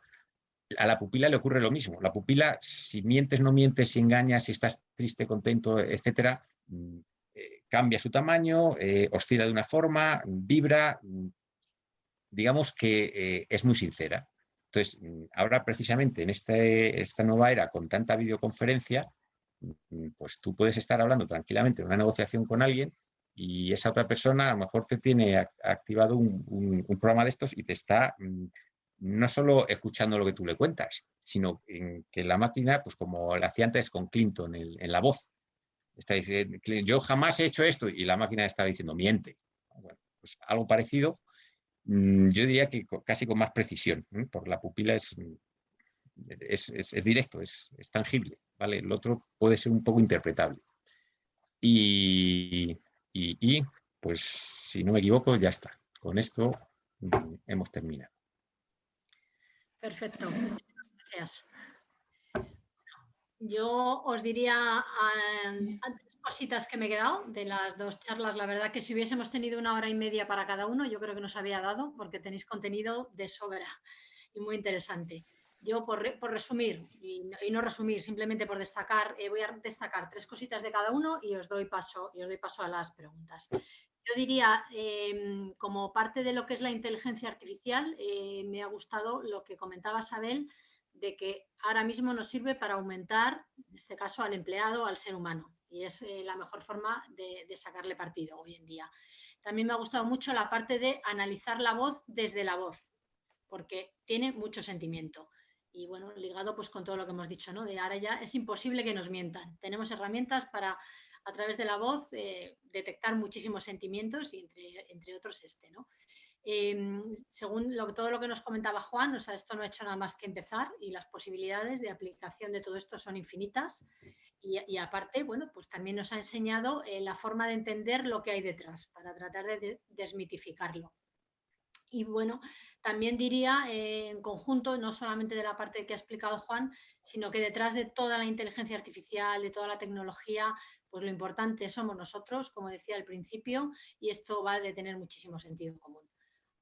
a la pupila le ocurre lo mismo. La pupila, si mientes, no mientes, si engañas, si estás triste, contento, etcétera, cambia su tamaño, oscila de una forma, vibra, digamos que es muy sincera. Entonces, ahora precisamente en esta nueva era con tanta videoconferencia, pues tú puedes estar hablando tranquilamente en una negociación con alguien y esa otra persona a lo mejor te tiene activado un programa de estos y te está no solo escuchando lo que tú le cuentas, sino que la máquina, pues como lo hacía antes con Clinton en la voz, está diciendo, yo jamás he hecho esto, y la máquina estaba diciendo, miente. Bueno, pues algo parecido, yo diría que casi con más precisión, porque la pupila es directo, es tangible, ¿vale? El otro puede ser un poco interpretable. Y pues si no me equivoco, ya está. Con esto hemos terminado. Perfecto, gracias. Yo os diría cositas que me he quedado de las dos charlas. La verdad que si hubiésemos tenido 1 hora y media para cada uno, yo creo que nos había dado, porque tenéis contenido de sobra y muy interesante. Yo, por resumir, y no resumir, simplemente por destacar, voy a destacar 3 cositas de cada uno y os doy paso a las preguntas. Yo diría, como parte de lo que es la inteligencia artificial, me ha gustado lo que comentaba Isabel, de que ahora mismo nos sirve para aumentar, en este caso, al empleado, al ser humano. Y es la mejor forma de sacarle partido hoy en día. También me ha gustado mucho la parte de analizar la voz desde la voz, porque tiene mucho sentimiento. Y bueno, ligado pues con todo lo que hemos dicho, ¿no? De ahora ya es imposible que nos mientan. Tenemos herramientas para, a través de la voz, detectar muchísimos sentimientos y entre otros ¿no? Según todo lo que nos comentaba Juan, o sea, esto no ha hecho nada más que empezar y las posibilidades de aplicación de todo esto son infinitas y aparte, bueno, pues también nos ha enseñado la forma de entender lo que hay detrás para tratar de desmitificarlo. Y bueno, también diría en conjunto, no solamente de la parte que ha explicado Juan, sino que detrás de toda la inteligencia artificial, de toda la tecnología, pues lo importante somos nosotros, como decía al principio, y esto va a tener muchísimo sentido común.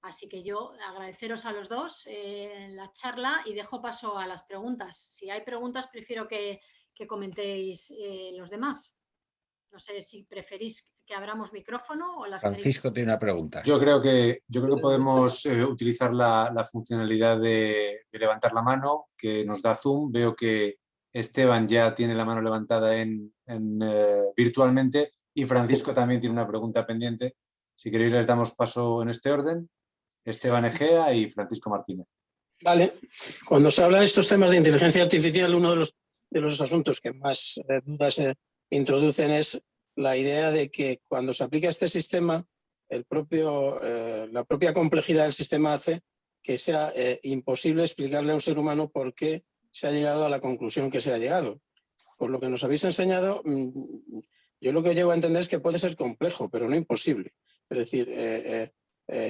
Así que yo agradeceros a los dos la charla y dejo paso a las preguntas. Si hay preguntas, prefiero que comentéis los demás. No sé si preferís que abramos micrófono o las Francisco tiene una pregunta. Yo creo que podemos utilizar la funcionalidad de levantar la mano que nos da Zoom. Veo que Esteban ya tiene la mano levantada virtualmente y Francisco también tiene una pregunta pendiente. Si queréis les damos paso en este orden. Esteban Egea y Francisco Martínez. Vale. Cuando se habla de estos temas de inteligencia artificial, uno de los asuntos que más dudas introducen es la idea de que cuando se aplica este sistema, la propia complejidad del sistema hace que sea imposible explicarle a un ser humano por qué se ha llegado a la conclusión que se ha llegado. Por lo que nos habéis enseñado, yo lo que llego a entender es que puede ser complejo, pero no imposible. Es decir,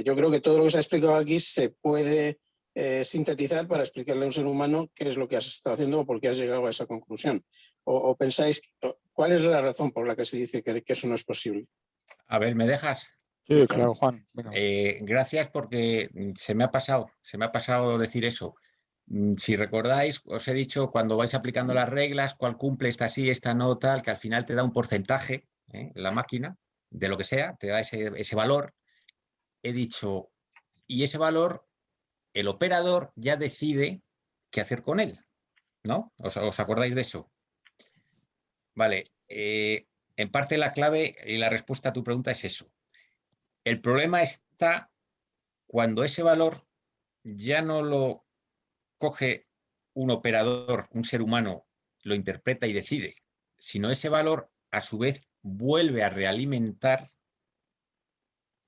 yo creo que todo lo que se ha explicado aquí se puede sintetizar para explicarle a un ser humano qué es lo que has estado haciendo o por qué has llegado a esa conclusión. O pensáis, ¿cuál es la razón por la que se dice que eso no es posible? A ver, ¿me dejas? Sí, claro, Juan. Gracias porque se me ha pasado decir eso. Si recordáis, os he dicho cuando vais aplicando las reglas, cuál cumple, esta sí, esta no, tal, que al final te da un porcentaje, la máquina, de lo que sea, te da ese valor. He dicho, y ese valor, el operador ya decide qué hacer con él, ¿no? ¿Os acordáis de eso? Vale, en parte la clave y la respuesta a tu pregunta es eso. El problema está cuando ese valor ya no lo coge un operador, un ser humano, lo interpreta y decide, sino ese valor a su vez vuelve a realimentar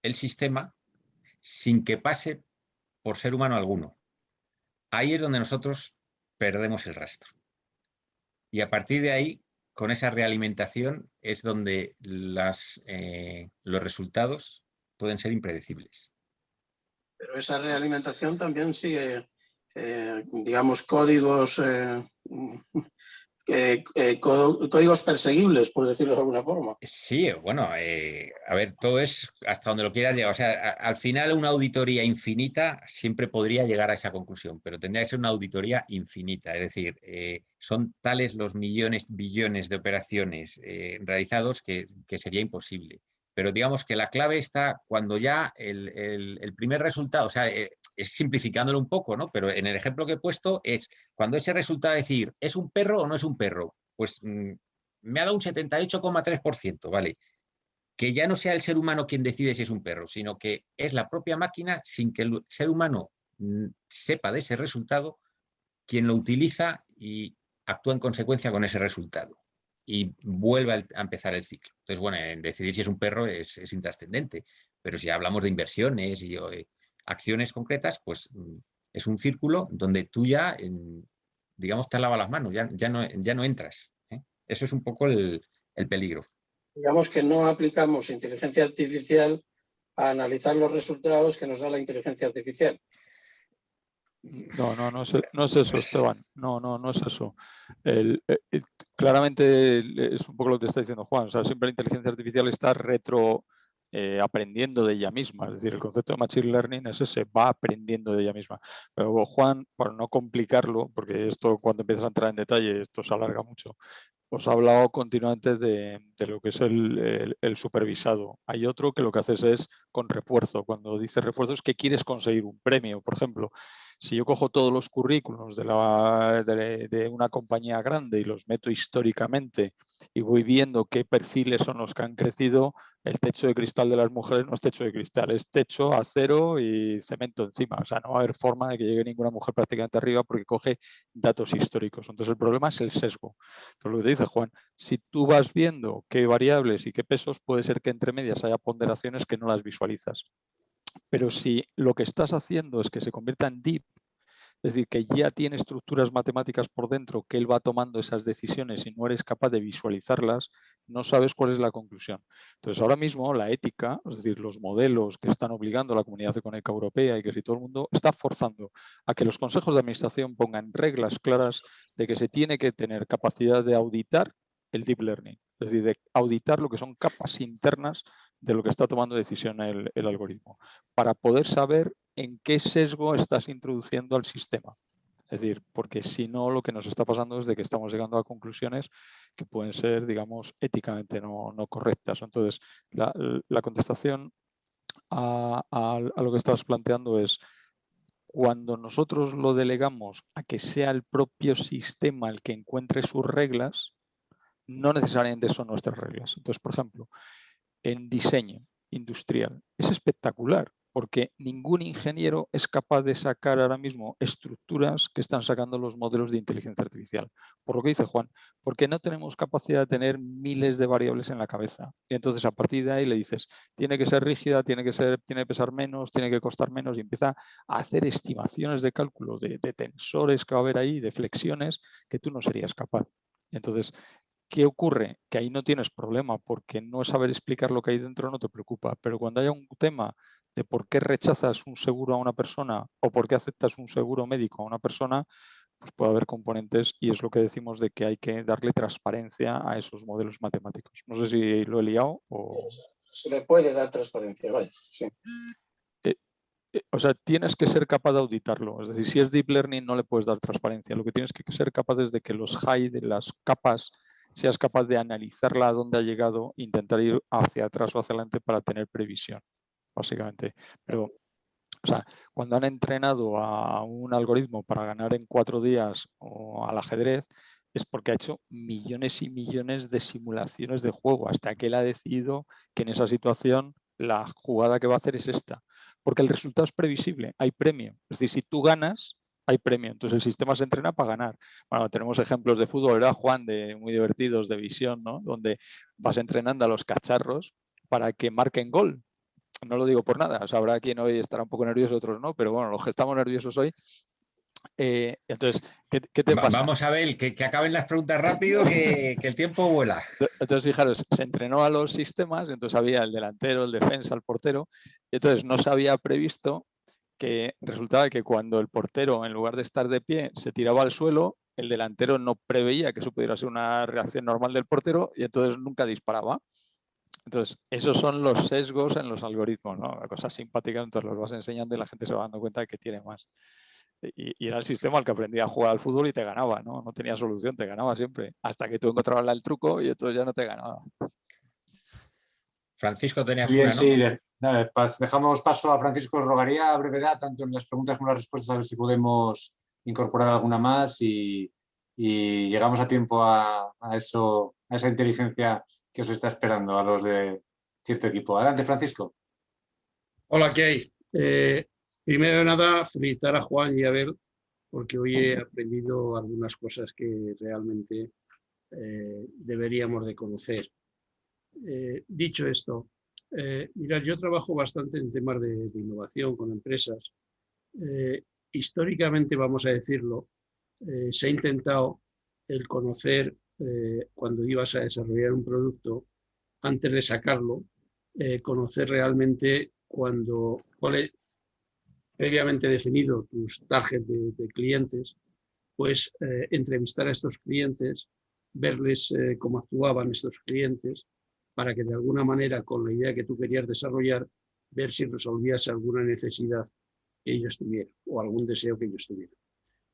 el sistema sin que pase por ser humano alguno. Ahí es donde nosotros perdemos el rastro. Y a partir de ahí, con esa realimentación, es donde los resultados pueden ser impredecibles. Pero esa realimentación también sigue, digamos, códigos códigos perseguibles, por decirlo de alguna forma. Sí, bueno, a ver, todo es hasta donde lo quieras llegar. O sea, al final una auditoría infinita siempre podría llegar a esa conclusión, pero tendría que ser una auditoría infinita. Es decir, son tales los millones, billones de operaciones realizados que sería imposible. Pero digamos que la clave está cuando ya el primer resultado, o sea, es simplificándolo un poco, ¿no? Pero en el ejemplo que he puesto es cuando ese resultado es decir, ¿es un perro o no es un perro? Pues me ha dado un 78,3%, ¿vale? Que ya no sea el ser humano quien decide si es un perro, sino que es la propia máquina, sin que el ser humano sepa de ese resultado, quien lo utiliza y actúa en consecuencia con ese resultado. Y vuelve a empezar el ciclo. Entonces, bueno, en decidir si es un perro es intrascendente, pero si hablamos de inversiones y acciones concretas, pues es un círculo donde tú ya, digamos, te lavas las manos, ya no entras. Eso es un poco el peligro. Digamos que no aplicamos inteligencia artificial a analizar los resultados que nos da la inteligencia artificial. No es eso, Esteban. No es eso. Claramente es un poco lo que te está diciendo Juan. O sea, siempre la inteligencia artificial está aprendiendo de ella misma. Es decir, el concepto de Machine Learning es ese, va aprendiendo de ella misma. Pero Juan, para no complicarlo, porque esto cuando empiezas a entrar en detalle, esto se alarga mucho, os ha hablado continuamente de lo que es el supervisado. Hay otro que lo que haces es con refuerzo. Cuando dices refuerzo es que quieres conseguir un premio. Por ejemplo, si yo cojo todos los currículos de una compañía grande y los meto históricamente y voy viendo qué perfiles son los que han crecido, el techo de cristal de las mujeres no es techo de cristal, es techo, acero y cemento encima. O sea, no va a haber forma de que llegue ninguna mujer prácticamente arriba porque coge datos históricos. Entonces el problema es el sesgo. Entonces lo que te dice Juan, si tú vas viendo qué variables y qué pesos, puede ser que entre medias haya ponderaciones que no las visualizas. Pero si lo que estás haciendo es que se convierta en deep, es decir, que ya tiene estructuras matemáticas por dentro, que él va tomando esas decisiones y no eres capaz de visualizarlas, no sabes cuál es la conclusión. Entonces, ahora mismo la ética, es decir, los modelos que están obligando a la Comunidad Económica Europea y que si todo el mundo está forzando a que los consejos de administración pongan reglas claras de que se tiene que tener capacidad de auditar el deep learning, es decir, de auditar lo que son capas internas de lo que está tomando decisión el algoritmo, para poder saber en qué sesgo estás introduciendo al sistema. Es decir, porque si no, lo que nos está pasando es de que estamos llegando a conclusiones que pueden ser, digamos, éticamente no correctas. Entonces, la contestación a lo que estabas planteando es, cuando nosotros lo delegamos a que sea el propio sistema el que encuentre sus reglas, no necesariamente son nuestras reglas. Entonces, por ejemplo, en diseño industrial es espectacular porque ningún ingeniero es capaz de sacar ahora mismo estructuras que están sacando los modelos de inteligencia artificial. Por lo que dice Juan, porque no tenemos capacidad de tener miles de variables en la cabeza. Y entonces a partir de ahí le dices, tiene que ser rígida, tiene que pesar menos, tiene que costar menos y empieza a hacer estimaciones de cálculo de tensores que va a haber ahí, de flexiones que tú no serías capaz. Entonces, ¿qué ocurre? Que ahí no tienes problema, porque no saber explicar lo que hay dentro no te preocupa. Pero cuando haya un tema de por qué rechazas un seguro a una persona o por qué aceptas un seguro médico a una persona, pues puede haber componentes y es lo que decimos de que hay que darle transparencia a esos modelos matemáticos. No sé si lo he liado o... Se le puede dar transparencia, vaya, sí. O sea, tienes que ser capaz de auditarlo. Es decir, si es deep learning no le puedes dar transparencia. Lo que tienes que ser capaz es de que los high de las capas seas capaz de analizarla a dónde ha llegado, intentar ir hacia atrás o hacia adelante para tener previsión, básicamente. Pero, o sea, cuando han entrenado a un algoritmo para ganar en 4 días o al ajedrez, es porque ha hecho millones y millones de simulaciones de juego hasta que él ha decidido que en esa situación la jugada que va a hacer es esta. Porque el resultado es previsible, hay premio. Es decir, si tú ganas, hay premio. Entonces el sistema se entrena para ganar. Bueno, tenemos ejemplos de fútbol, ¿verdad, Juan? Muy divertidos de visión, ¿no? Donde vas entrenando a los cacharros para que marquen gol. No lo digo por nada. O sea, habrá quien hoy estará un poco nervioso, otros no, pero bueno, los que estamos nerviosos hoy. Entonces, ¿qué te pasa? Vamos a ver, que acaben las preguntas rápido, que el tiempo vuela. Entonces, fijaros, se entrenó a los sistemas, entonces había el delantero, el defensa, el portero, y entonces no se había previsto que resultaba que cuando el portero, en lugar de estar de pie, se tiraba al suelo, el delantero no preveía que eso pudiera ser una reacción normal del portero y entonces nunca disparaba. Entonces, esos son los sesgos en los algoritmos, ¿no? Cosas simpáticas, entonces los vas enseñando y la gente se va dando cuenta de que tiene más. Y era el sistema al que aprendía a jugar al fútbol y te ganaba, ¿no? No tenía solución, te ganaba siempre. Hasta que tú encontrabas el truco y entonces ya no te ganaba. Francisco, tenías Bien, una, ¿no? sí, dejamos paso a Francisco. Os rogaría brevedad, tanto en las preguntas como en las respuestas, a ver si podemos incorporar alguna más y llegamos a tiempo a esa inteligencia que os está esperando a los de cierto equipo. Adelante, Francisco. Hola, ¿qué hay? Primero de nada, felicitar a Juan y a Abel, porque hoy he aprendido algunas cosas que realmente deberíamos de conocer. Dicho esto, mirad, yo trabajo bastante en temas de innovación con empresas. Históricamente, vamos a decirlo, se ha intentado el conocer cuando ibas a desarrollar un producto, antes de sacarlo, conocer realmente cuál es previamente definido tus targets de clientes, pues entrevistar a estos clientes, verles cómo actuaban estos clientes, para que de alguna manera, con la idea que tú querías desarrollar, ver si resolvías alguna necesidad que ellos tuvieran o algún deseo que ellos tuvieran.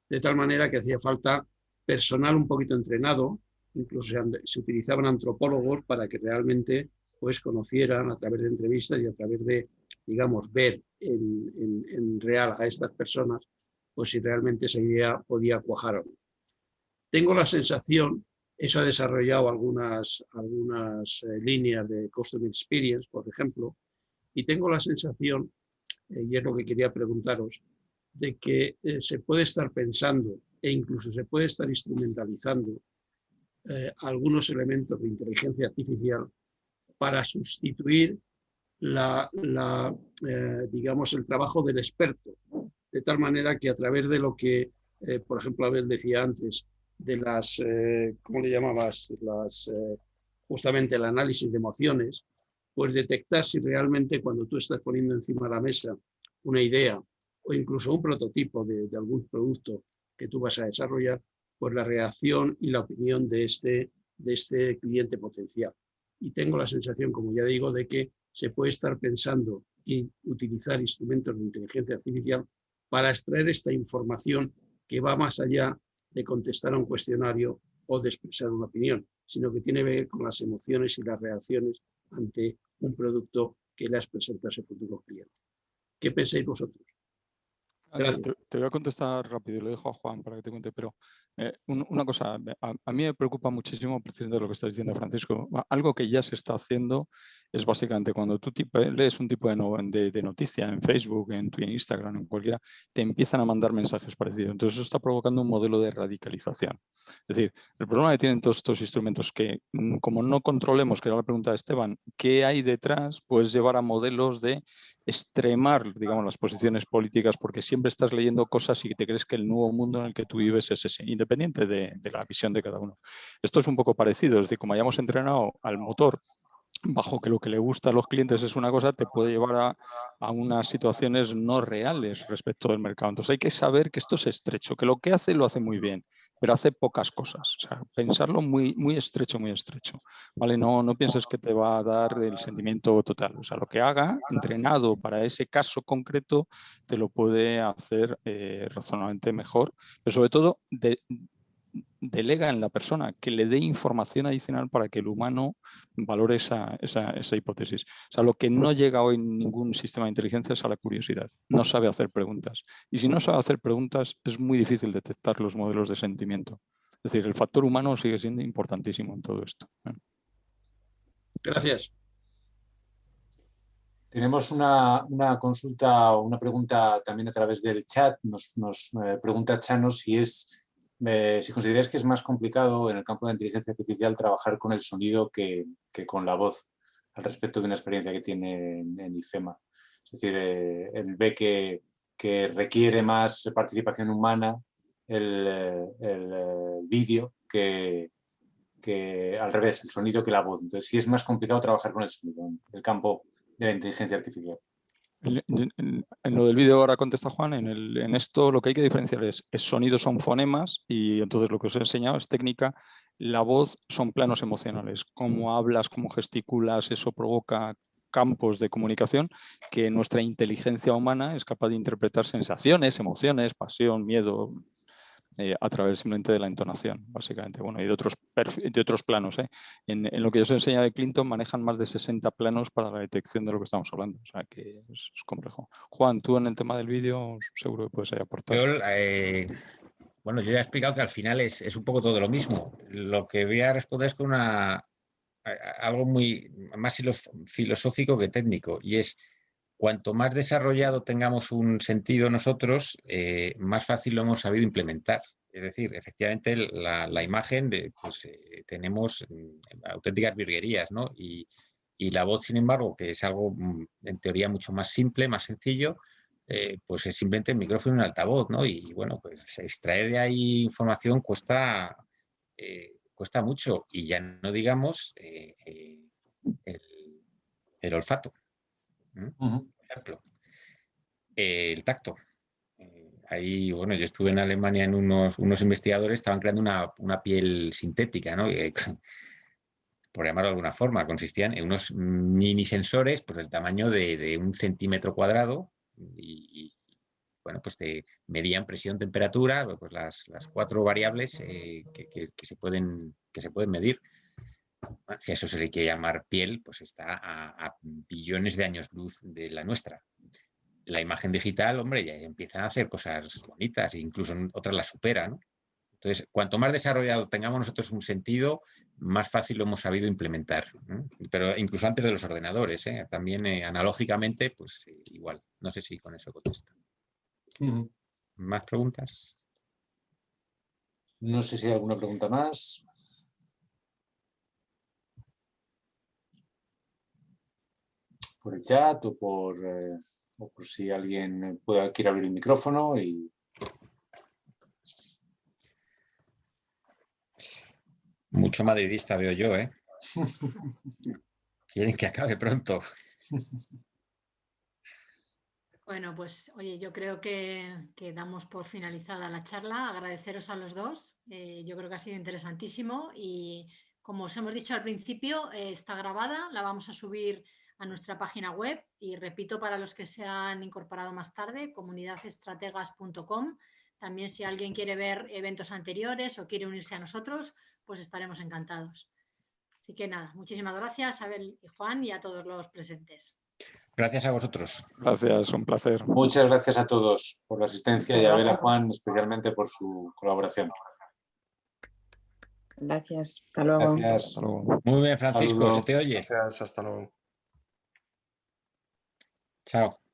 De tal manera que hacía falta personal un poquito entrenado, incluso se utilizaban antropólogos para que realmente pues conocieran a través de entrevistas y a través de, digamos, ver en real a estas personas, pues si realmente esa idea podía cuajar o no. Tengo la sensación, eso ha desarrollado algunas líneas de Customer Experience, por ejemplo, y tengo la sensación, y es lo que quería preguntaros, de que se puede estar pensando e incluso se puede estar instrumentalizando algunos elementos de inteligencia artificial para sustituir digamos, el trabajo del experto, de tal manera que a través de lo que, por ejemplo, Abel decía antes, de las, ¿cómo le llamabas? Justamente el análisis de emociones, pues detectar si realmente cuando tú estás poniendo encima de la mesa una idea o incluso un prototipo de algún producto que tú vas a desarrollar, pues la reacción y la opinión de este cliente potencial. Y tengo la sensación, como ya digo, de que se puede estar pensando y utilizar instrumentos de inteligencia artificial para extraer esta información que va más allá de contestar a un cuestionario o de expresar una opinión, sino que tiene que ver con las emociones y las reacciones ante un producto que le has presentado a ese futuro cliente. ¿Qué pensáis vosotros? Gracias. Te voy a contestar rápido, le dejo a Juan para que te cuente, pero una cosa, a mí me preocupa muchísimo precisamente lo que está diciendo Francisco. Algo que ya se está haciendo es básicamente cuando tú lees un tipo de noticia en Facebook, en Twitter, en Instagram, en cualquiera, te empiezan a mandar mensajes parecidos. Entonces eso está provocando un modelo de radicalización. Es decir, el problema que tienen todos estos instrumentos que como no controlemos, que era la pregunta de Esteban, ¿qué hay detrás? Puedes llevar a modelos de extremar, digamos, las posiciones políticas porque siempre estás leyendo cosas y te crees que el nuevo mundo en el que tú vives es ese, independiente de la visión de cada uno. Esto es un poco parecido, es decir, como hayamos entrenado al motor bajo que lo que le gusta a los clientes es una cosa, te puede llevar a unas situaciones no reales respecto del mercado. Entonces hay que saber que esto es estrecho, que lo que hace lo hace muy bien, pero hace pocas cosas. O sea, pensarlo muy, muy estrecho, ¿vale? No pienses que te va a dar el sentimiento total. O sea, lo que haga, entrenado para ese caso concreto, te lo puede hacer razonablemente mejor, pero sobre todo delega en la persona, que le dé información adicional para que el humano valore esa hipótesis. O sea, lo que no llega hoy en ningún sistema de inteligencia es a la curiosidad. No sabe hacer preguntas. Y si no sabe hacer preguntas, es muy difícil detectar los modelos de sentimiento. Es decir, el factor humano sigue siendo importantísimo en todo esto. Gracias. Tenemos una consulta o una pregunta también a través del chat. Nos pregunta Chano si consideráis que es más complicado en el campo de la inteligencia artificial trabajar con el sonido que con la voz, al respecto de una experiencia que tiene en IFEMA. Es decir, él ve que requiere más participación humana el vídeo que al revés, el sonido que la voz. Entonces sí es más complicado trabajar con el sonido en el campo de la inteligencia artificial. En lo del vídeo ahora contesta Juan, en esto lo que hay que diferenciar es sonidos son fonemas y entonces lo que os he enseñado es técnica. La voz son planos emocionales, cómo hablas, cómo gesticulas, eso provoca campos de comunicación que nuestra inteligencia humana es capaz de interpretar sensaciones, emociones, pasión, miedo, a través simplemente de la entonación, básicamente. Bueno, y de otros planos. En lo que yo os he enseñado de Clinton manejan más de 60 planos para la detección de lo que estamos hablando. O sea que es complejo. Juan, tú en el tema del vídeo seguro que puedes aportar. Bueno, yo ya he explicado que al final es un poco todo lo mismo. Lo que voy a responder es con algo muy más filosófico que técnico, y es: cuanto más desarrollado tengamos un sentido nosotros, más fácil lo hemos sabido implementar. Es decir, efectivamente la imagen, tenemos auténticas virguerías, ¿no? Y la voz, sin embargo, que es algo en teoría mucho más simple, más sencillo, pues es simplemente el micrófono y un altavoz, ¿no? Y bueno, pues extraer de ahí información cuesta mucho, y ya no digamos el olfato. Por ejemplo, el tacto. Ahí, bueno, yo estuve en Alemania en unos investigadores, estaban creando una piel sintética, ¿no? Por llamarlo de alguna forma, consistían en unos mini sensores, pues del tamaño de 1 centímetro cuadrado, y bueno, pues medían presión, temperatura, pues las 4 variables que se pueden medir. Si a eso se le quiere llamar piel, pues está a billones de años luz de la nuestra. La imagen digital, hombre, ya empieza a hacer cosas bonitas, e incluso otras las supera, ¿no? Entonces, cuanto más desarrollado tengamos nosotros un sentido, más fácil lo hemos sabido implementar, ¿no? Pero incluso antes de los ordenadores, también analógicamente, pues igual. No sé si con eso contesto. ¿Más preguntas? No sé si hay alguna pregunta más. Por el chat o por si alguien quiere abrir el micrófono. Mucho madridista veo yo, ¿eh? Quieren que acabe pronto. Bueno, pues oye, yo creo que damos por finalizada la charla. Agradeceros a los dos. Yo creo que ha sido interesantísimo y, como os hemos dicho al principio, está grabada, la vamos a subir a nuestra página web, y repito, para los que se han incorporado más tarde, comunidadestrategas.com. También, si alguien quiere ver eventos anteriores o quiere unirse a nosotros, pues estaremos encantados. Así que nada, muchísimas gracias, Abel y Juan, y a todos los presentes. Gracias a vosotros. Gracias, un placer. Muchas gracias a todos por la asistencia y a Abel, a Juan especialmente por su colaboración. Gracias. Hasta luego. Gracias. Hasta luego. Muy bien, Francisco, Saludos. se te oye. Gracias, hasta luego. Chao.